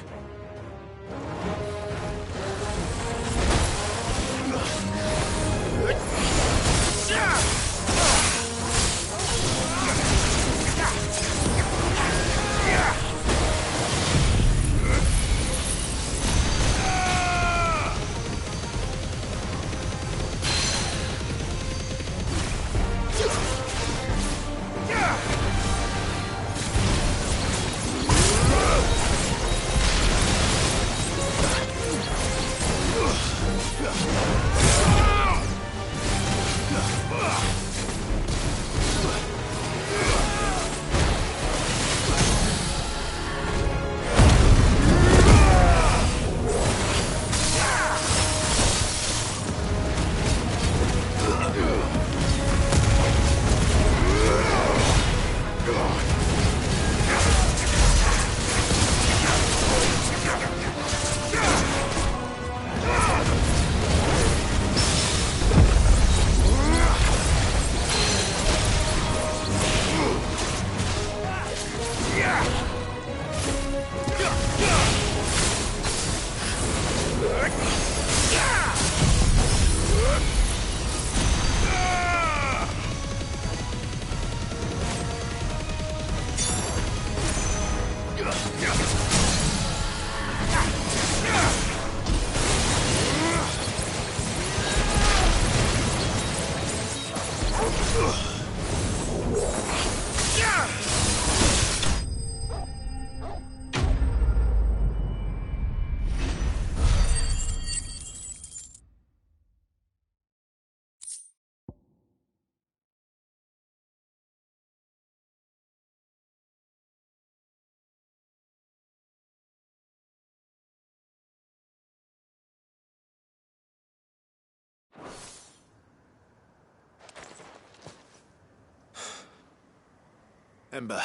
Ember,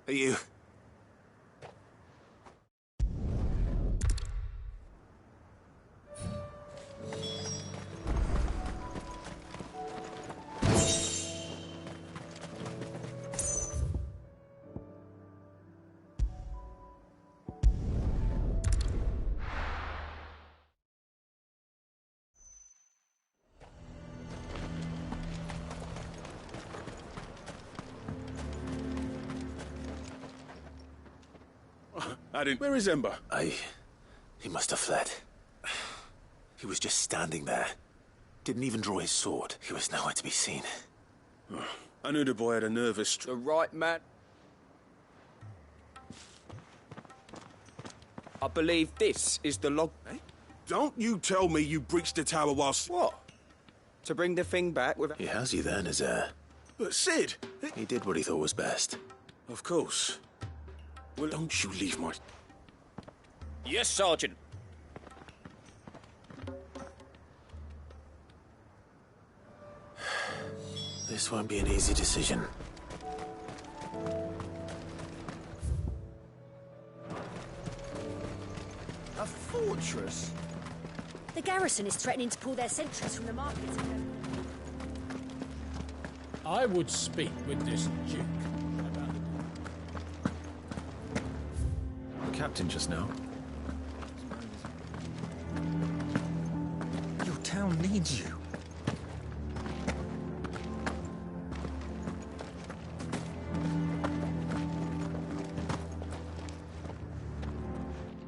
are you... Where is Ember? He must have fled. He was just standing there. Didn't even draw his sword. He was nowhere to be seen. I knew the boy had a nervous... The right man. I believe this is the log... Eh? Don't you tell me you breached the tower whilst... What? To bring the thing back with... He has you then, his heir. But Sid... He did what he thought was best. Of course. Well, don't you leave my... Yes, Sergeant. This won't be an easy decision. A fortress? The garrison is threatening to pull their sentries from the markets. I would speak with this Duke about The captain just now. Your town needs you.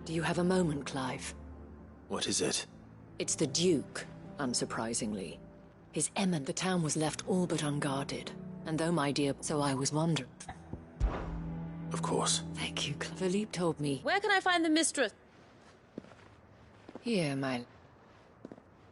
Do you have a moment, Clive? What is it? It's the Duke, unsurprisingly. His eminence. The town was left all but unguarded. And though my dear... So I was wondering... Of course. Thank you, Philippe told me. Where can I find the mistress? Here, my...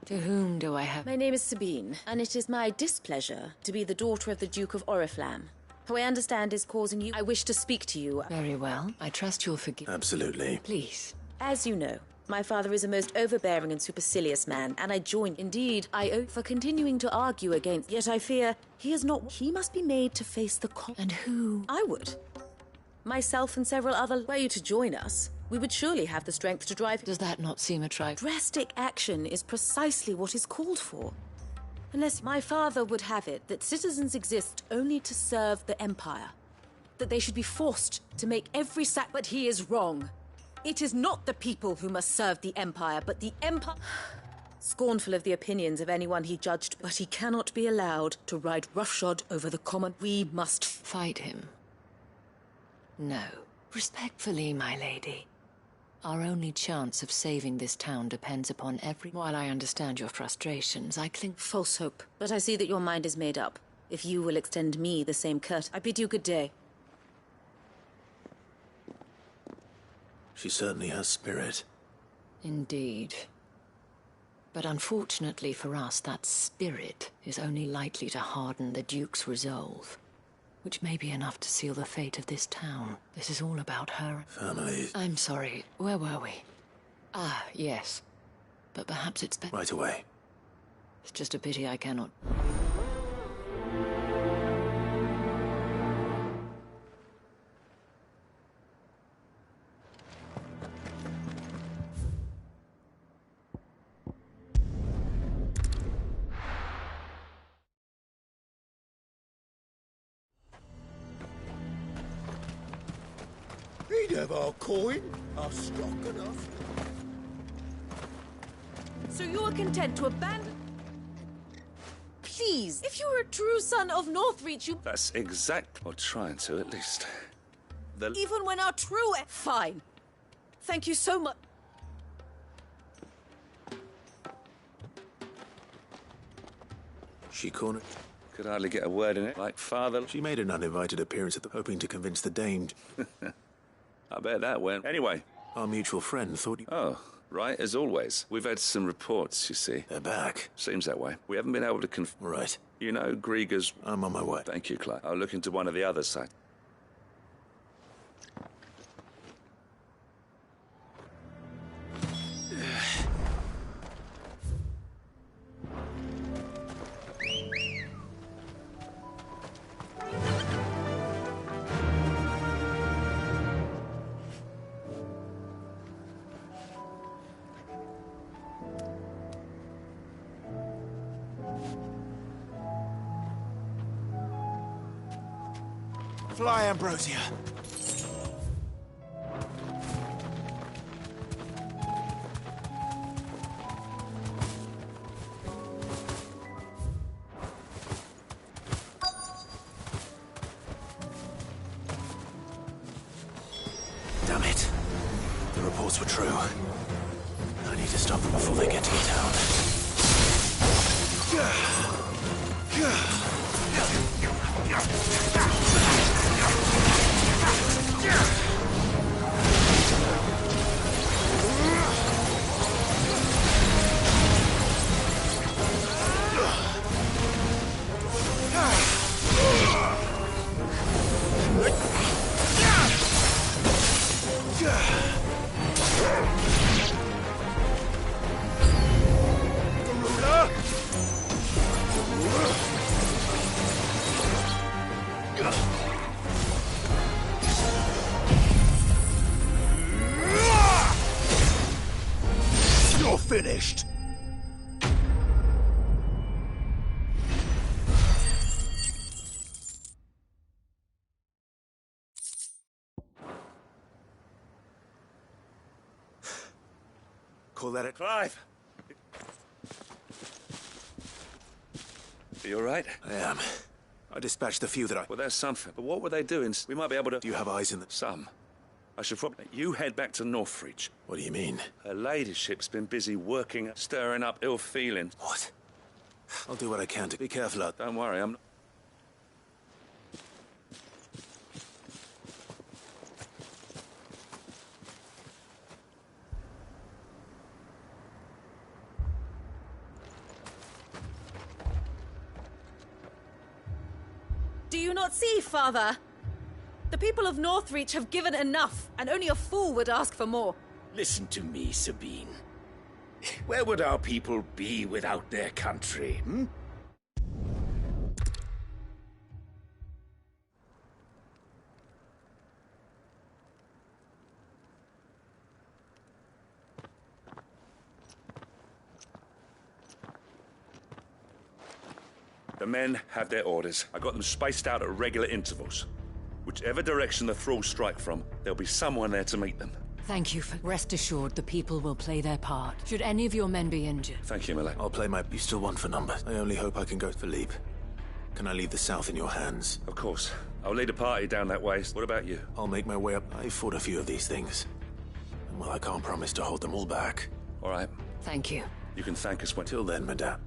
To whom do I have... My name is Sabine, and it is my displeasure to be the daughter of the Duke of Oriflamme, who I understand is causing you... I wish to speak to you. Very well. I trust you'll forgive... Absolutely. Please. As you know, my father is a most overbearing and supercilious man, and I join. Indeed, I owe for continuing to argue against... Yet I fear he is not... He must be made to face the... And who? I would. Myself and several other... Were you to join us, we would surely have the strength to drive... Does that not seem a trifle? Drastic action is precisely what is called for. Unless my father would have it that citizens exist only to serve the Empire. That they should be forced to make every But he is wrong. It is not the people who must serve the Empire, but the Empire... Scornful of the opinions of anyone he judged, but he cannot be allowed to ride roughshod over the common... We must... Fight him. No. Respectfully, my lady. Our only chance of saving this town depends upon every... While I understand your frustrations, I cling... False hope. But I see that your mind is made up. If you will extend me the same courtesy, I bid you good day. She certainly has spirit. Indeed. But unfortunately for us, that spirit is only likely to harden the Duke's resolve. Which may be enough to seal the fate of this town. This is all about her... Family. I'm sorry, where were we? Ah, yes. But perhaps it's better... Right away. It's just a pity I cannot... He'd have our coin, our stock enough. So you are content to abandon... Please, if you were a true son of Northreach, you... That's exact... Or trying to, at least. Even when our true... Fine. Thank you so much. She cornered... Could hardly get a word in it. Like father... She made an uninvited appearance at the... hoping to convince the Dame... I bet that went... Anyway. Our mutual friend thought... Oh, right, as always. We've had some reports, you see. They're back. Seems that way. We haven't been able to Right. You know, Grieger's... I'm on my way. Thank you, Clive. I'll look into one of the other sites. Fly, Ambrosia. Damn it. The reports were true. I need to stop them before they get to the town. You're finished. Call that a Clive. Are you all right? I am. I dispatched the few that I... Well, there's something. But what were they doing? We might be able to... Do you have eyes in the... Some. I should probably... You head back to Northreach. What do you mean? Her ladyship's been busy working, stirring up ill feeling. What? I'll do what I can to... Be careful out... Don't worry, I'm not... Do you not see, Father? The people of Northreach have given enough, and only a fool would ask for more. Listen to me, Sabine. Where would our people be without their country, hmm? The men have their orders. I got them spaced out at regular intervals. Whichever direction the thralls strike from, there'll be someone there to meet them. Thank you for... Rest assured, the people will play their part. Should any of your men be injured... Thank you, Millet. I'll play my... You still want for numbers? I only hope I can go... Philippe, can I leave the south in your hands? Of course. I'll lead a party down that way. What about you? I'll make my way up. I fought a few of these things. And well, I can't promise to hold them all back. All right. Thank you. You can thank us when... Till then, madame.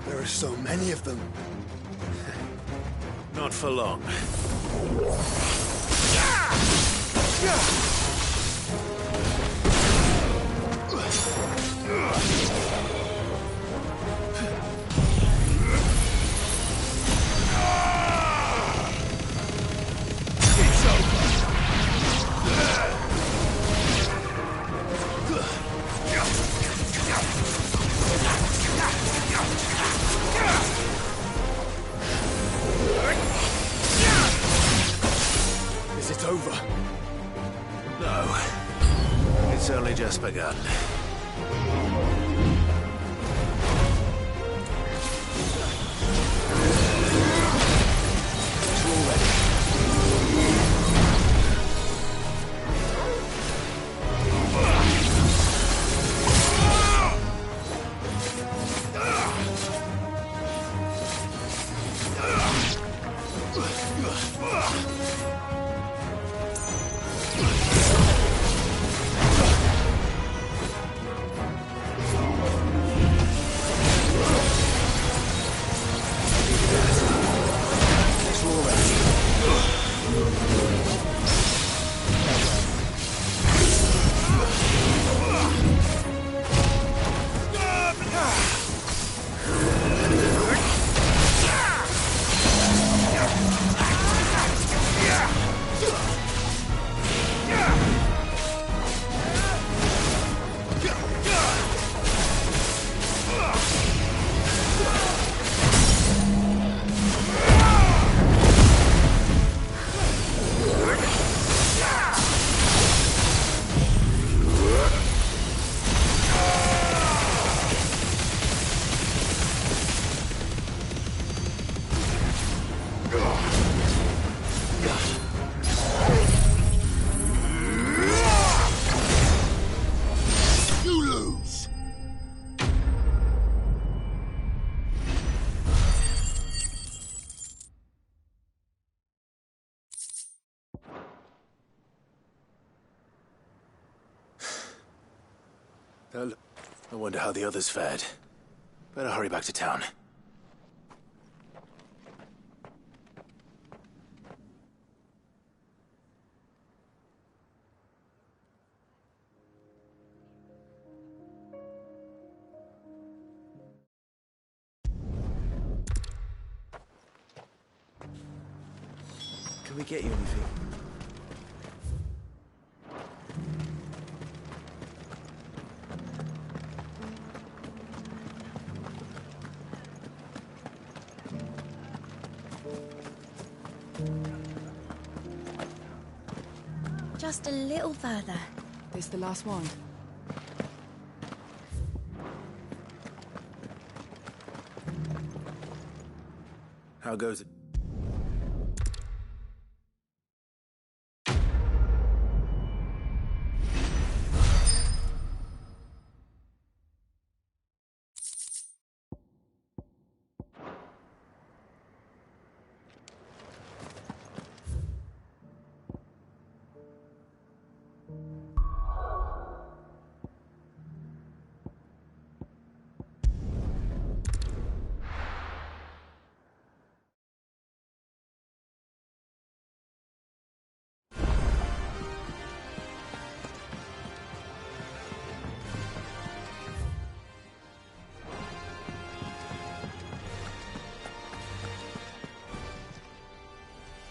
There are so many of them. Not for long. Is it over? No. It's only just begun. I wonder how the others fared. Better hurry back to town. Can we get you anything? Just a little further. This the last one? How goes it?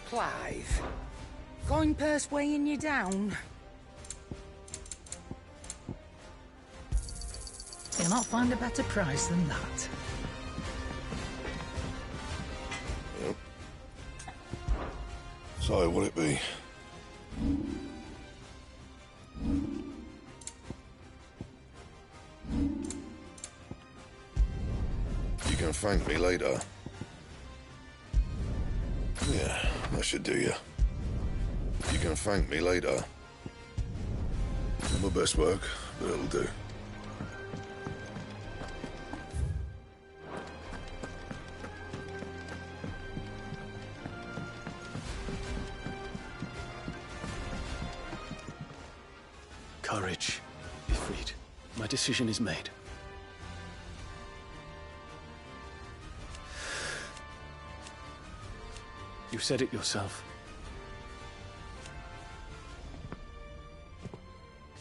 Clive, coin purse weighing you down? You'll not find a better price than that. Yep. So, what'll it be? You can thank me later. Yeah, that should do you. You can thank me later. Not my best work, but it'll do. Courage. Be freed. My decision is made. You said it yourself.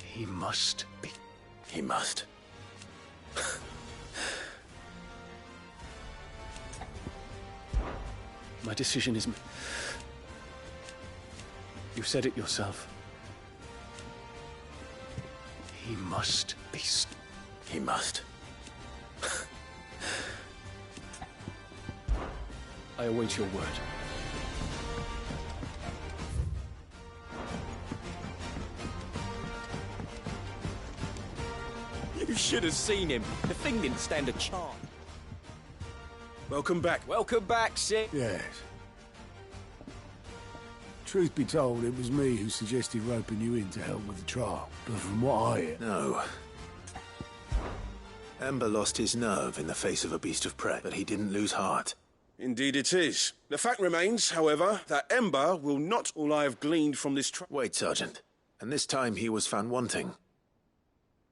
He must be. He must. My decision is... You said it yourself. He must be... He must. I await your word. You should have seen him. The thing didn't stand a chance. Welcome back. Welcome back, Sid. Yes. Truth be told, it was me who suggested roping you in to help with the trial. But from what I hear... No. Ember lost his nerve in the face of a beast of prey, but he didn't lose heart. Indeed it is. The fact remains, however, that Ember will not all I have gleaned from this trial. Wait, Sergeant. And this time he was found wanting.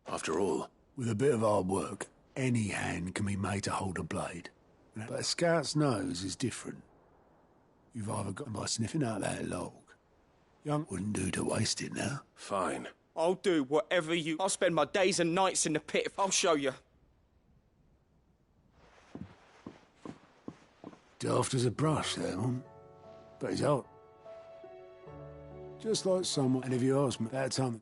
After all... With a bit of hard work, any hand can be made to hold a blade. But a scout's nose is different. You've either got by sniffing out that log. Young wouldn't do to waste it now. Fine. I'll do whatever you... I'll spend my days and nights in the pit if I'll show you. Daft as a brush, that one. But he's hot. Just like someone... And if you ask me, that time...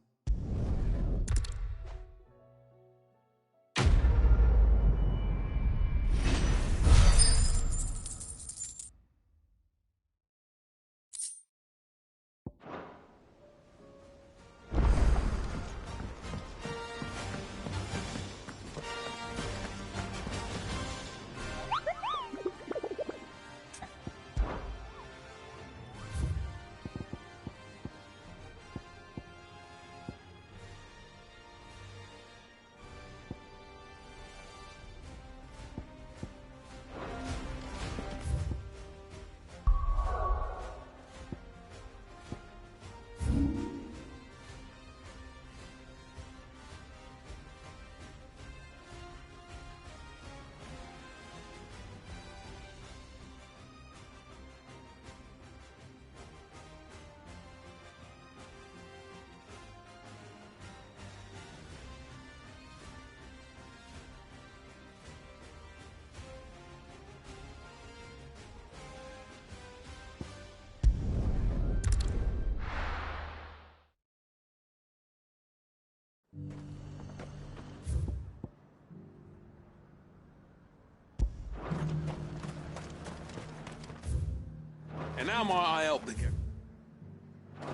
And how might I help the...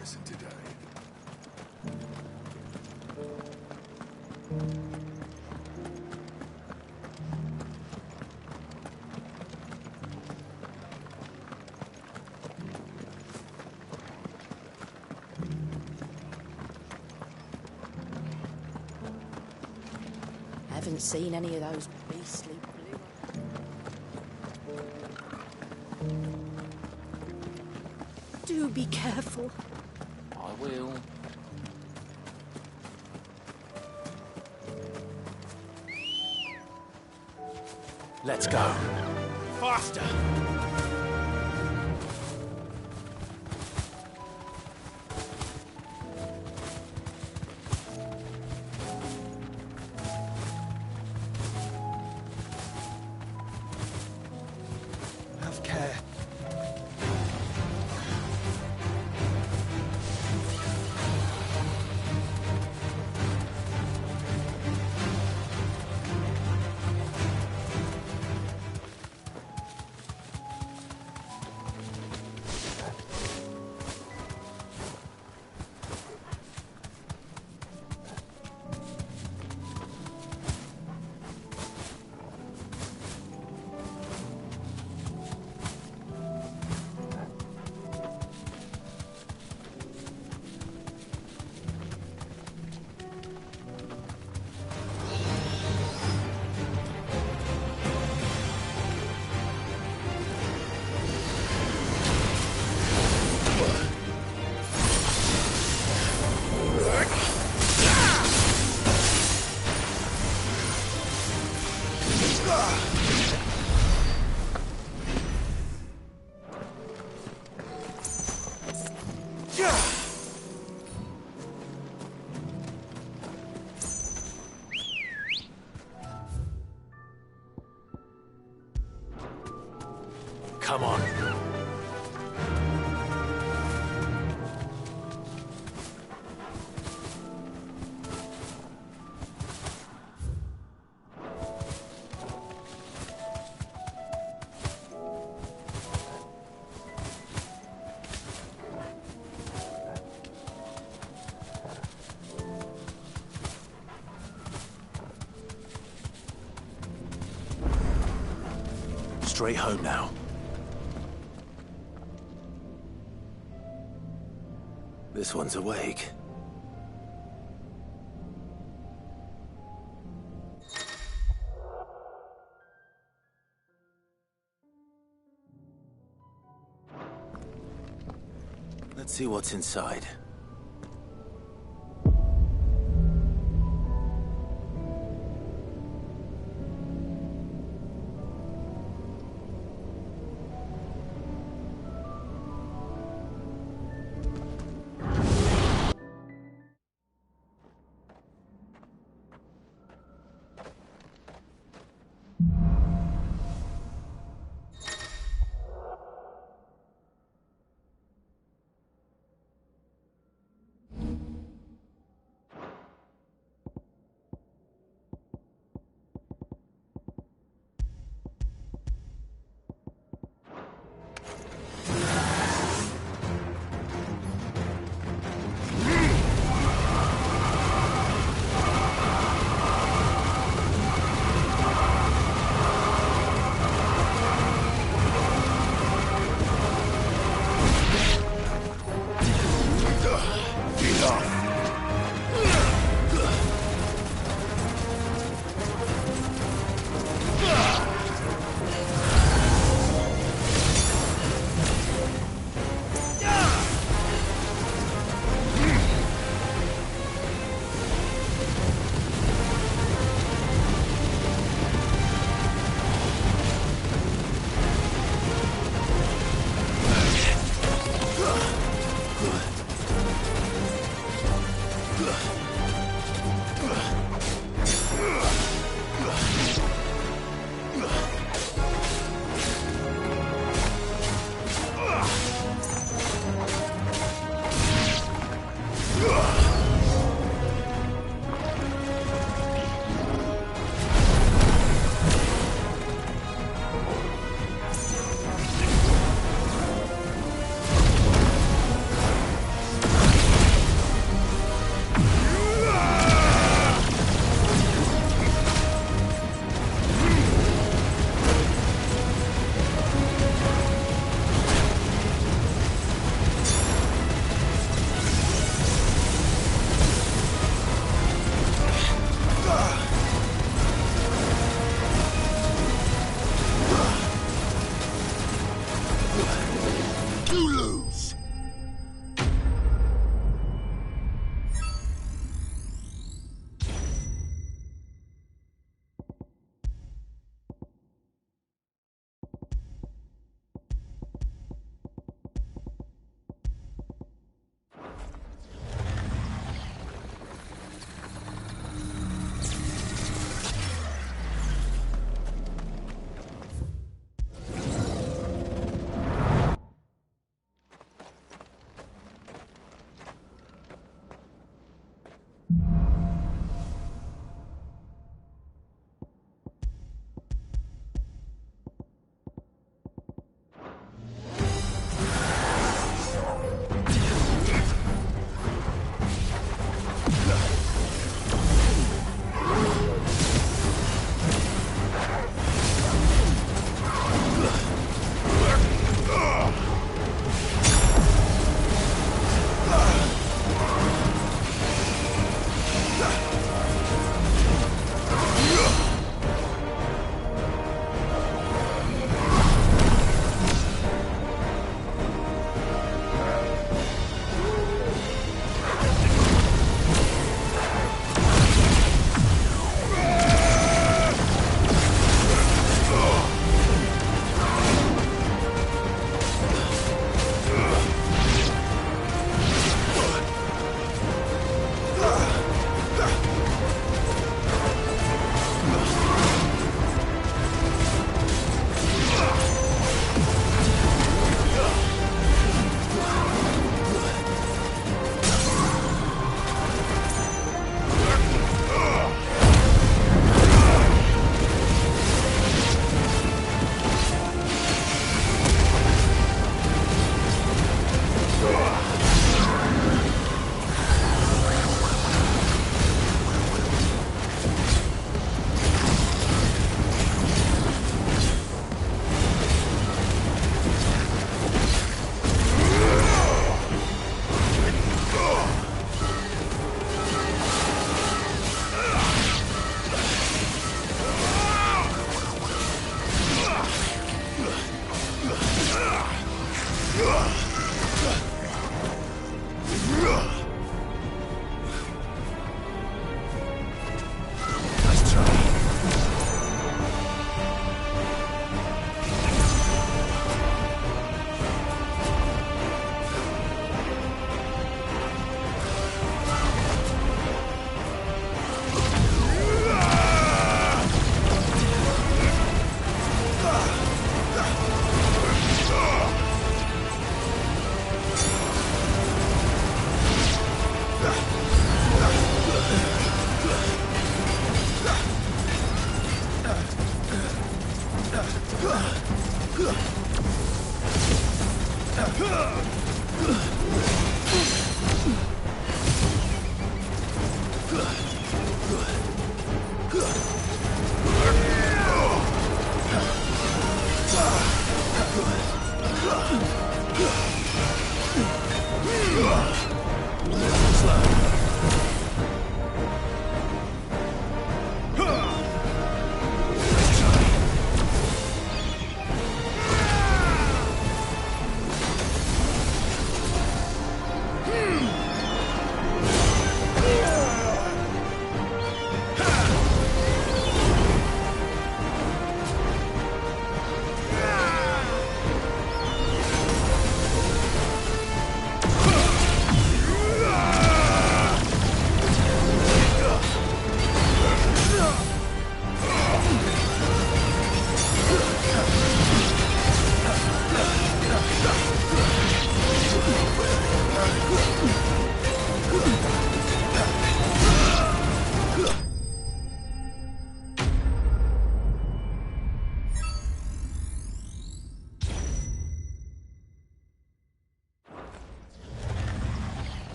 Listen today. Haven't seen any of those beastly blue... Do be careful. I will. Let's go. Faster! Have care. Come on. Straight home now. This one's awake. Let's see what's inside.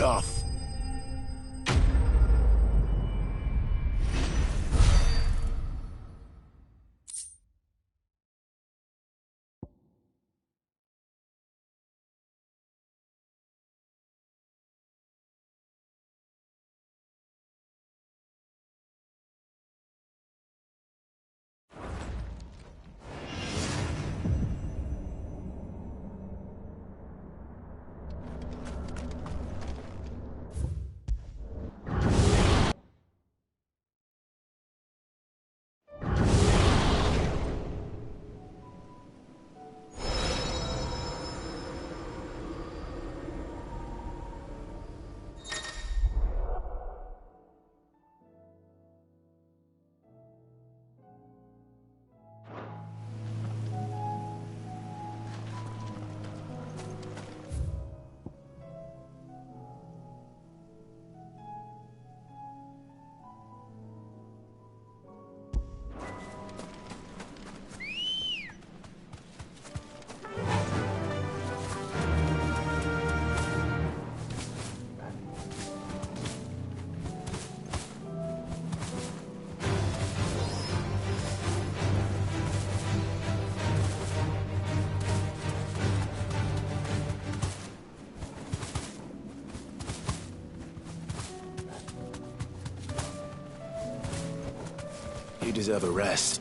doth. You deserve a rest.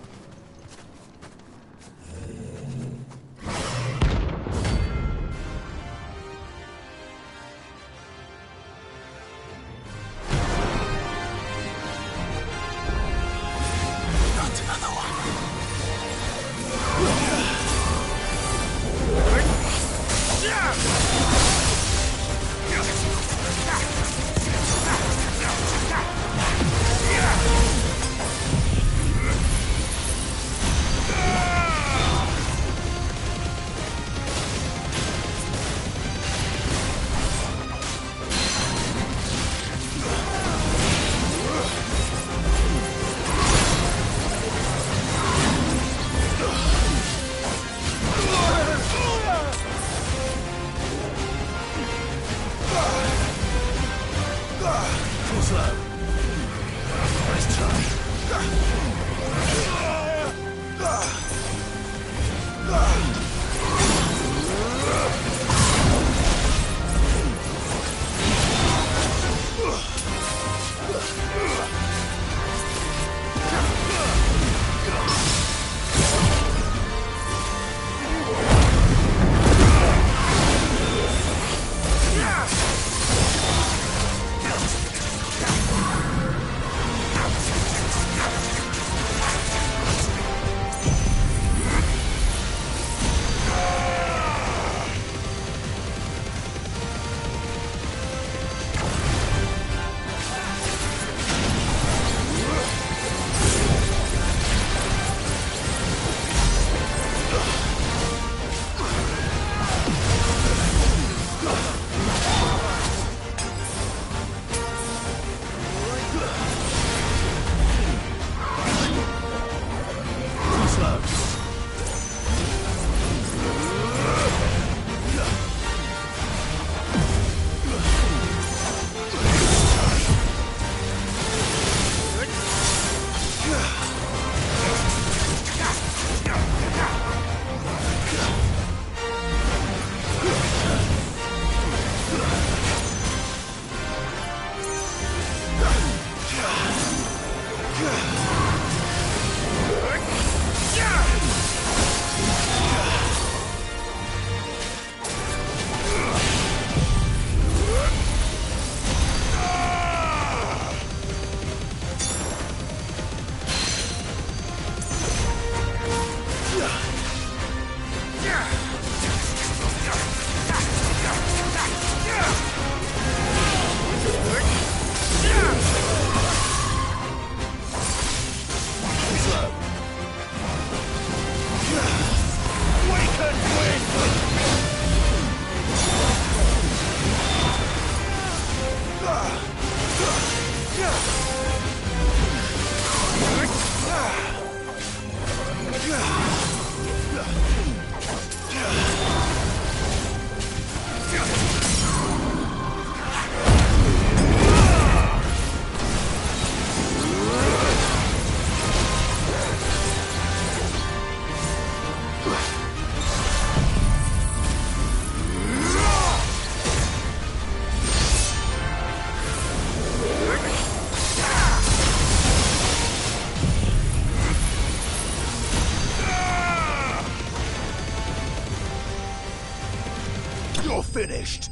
You're finished!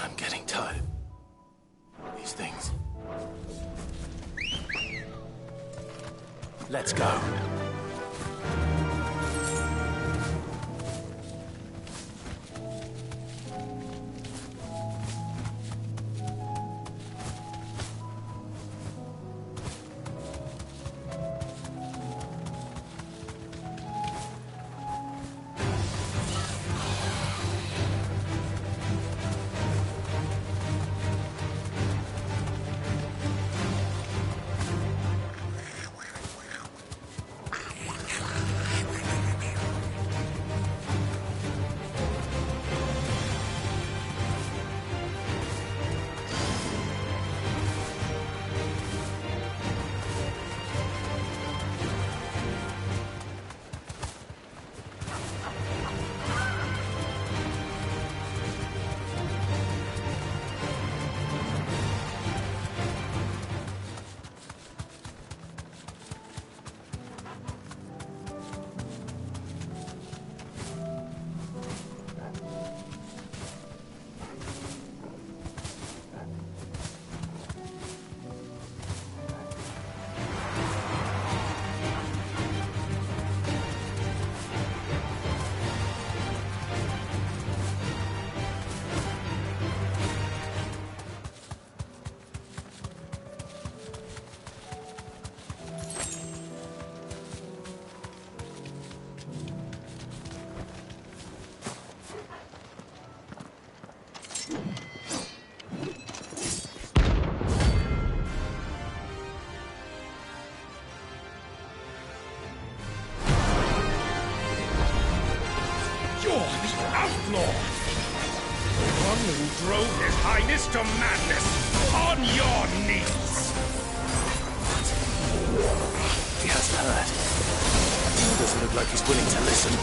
I'm getting tired. These things. Let's go. Drove His Highness to madness! On your knees! He has heard. He doesn't look like he's willing to listen.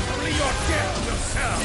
Only your death will serve!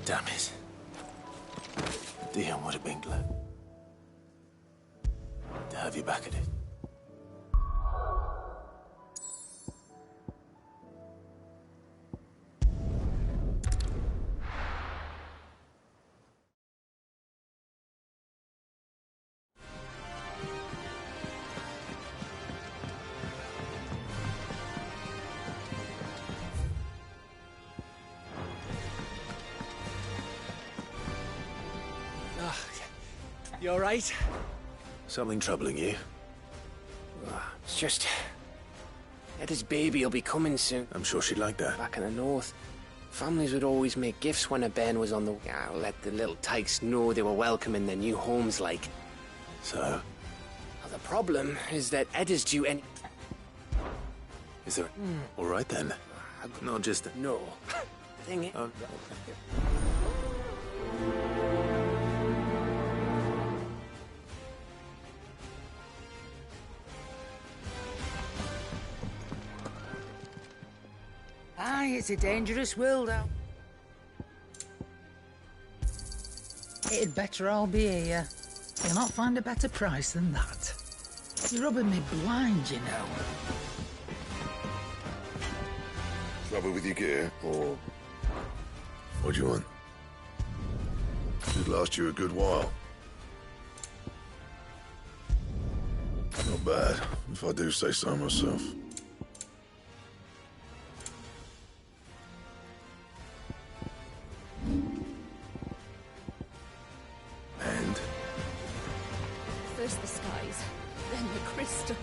Damn it. Dion would have been glad to have you back at it. You all right? Something troubling you? It's just... Eda's baby will be coming soon. I'm sure she'd like that. Back in the north, families would always make gifts when a bairn was on the... let the little tykes know they were welcome in their new homes, like. So? Well, the problem is that Eda's due any... Is there... All right, then. Not just... No. The thing is... Aye, it's a dangerous world out. It'd better all be here. You'll not find a better price than that. You're rubbing me blind, you know. Trouble with your gear, or... What do you want? Should last you a good while. Not bad, if I do say so myself. First the skies, then the crystal.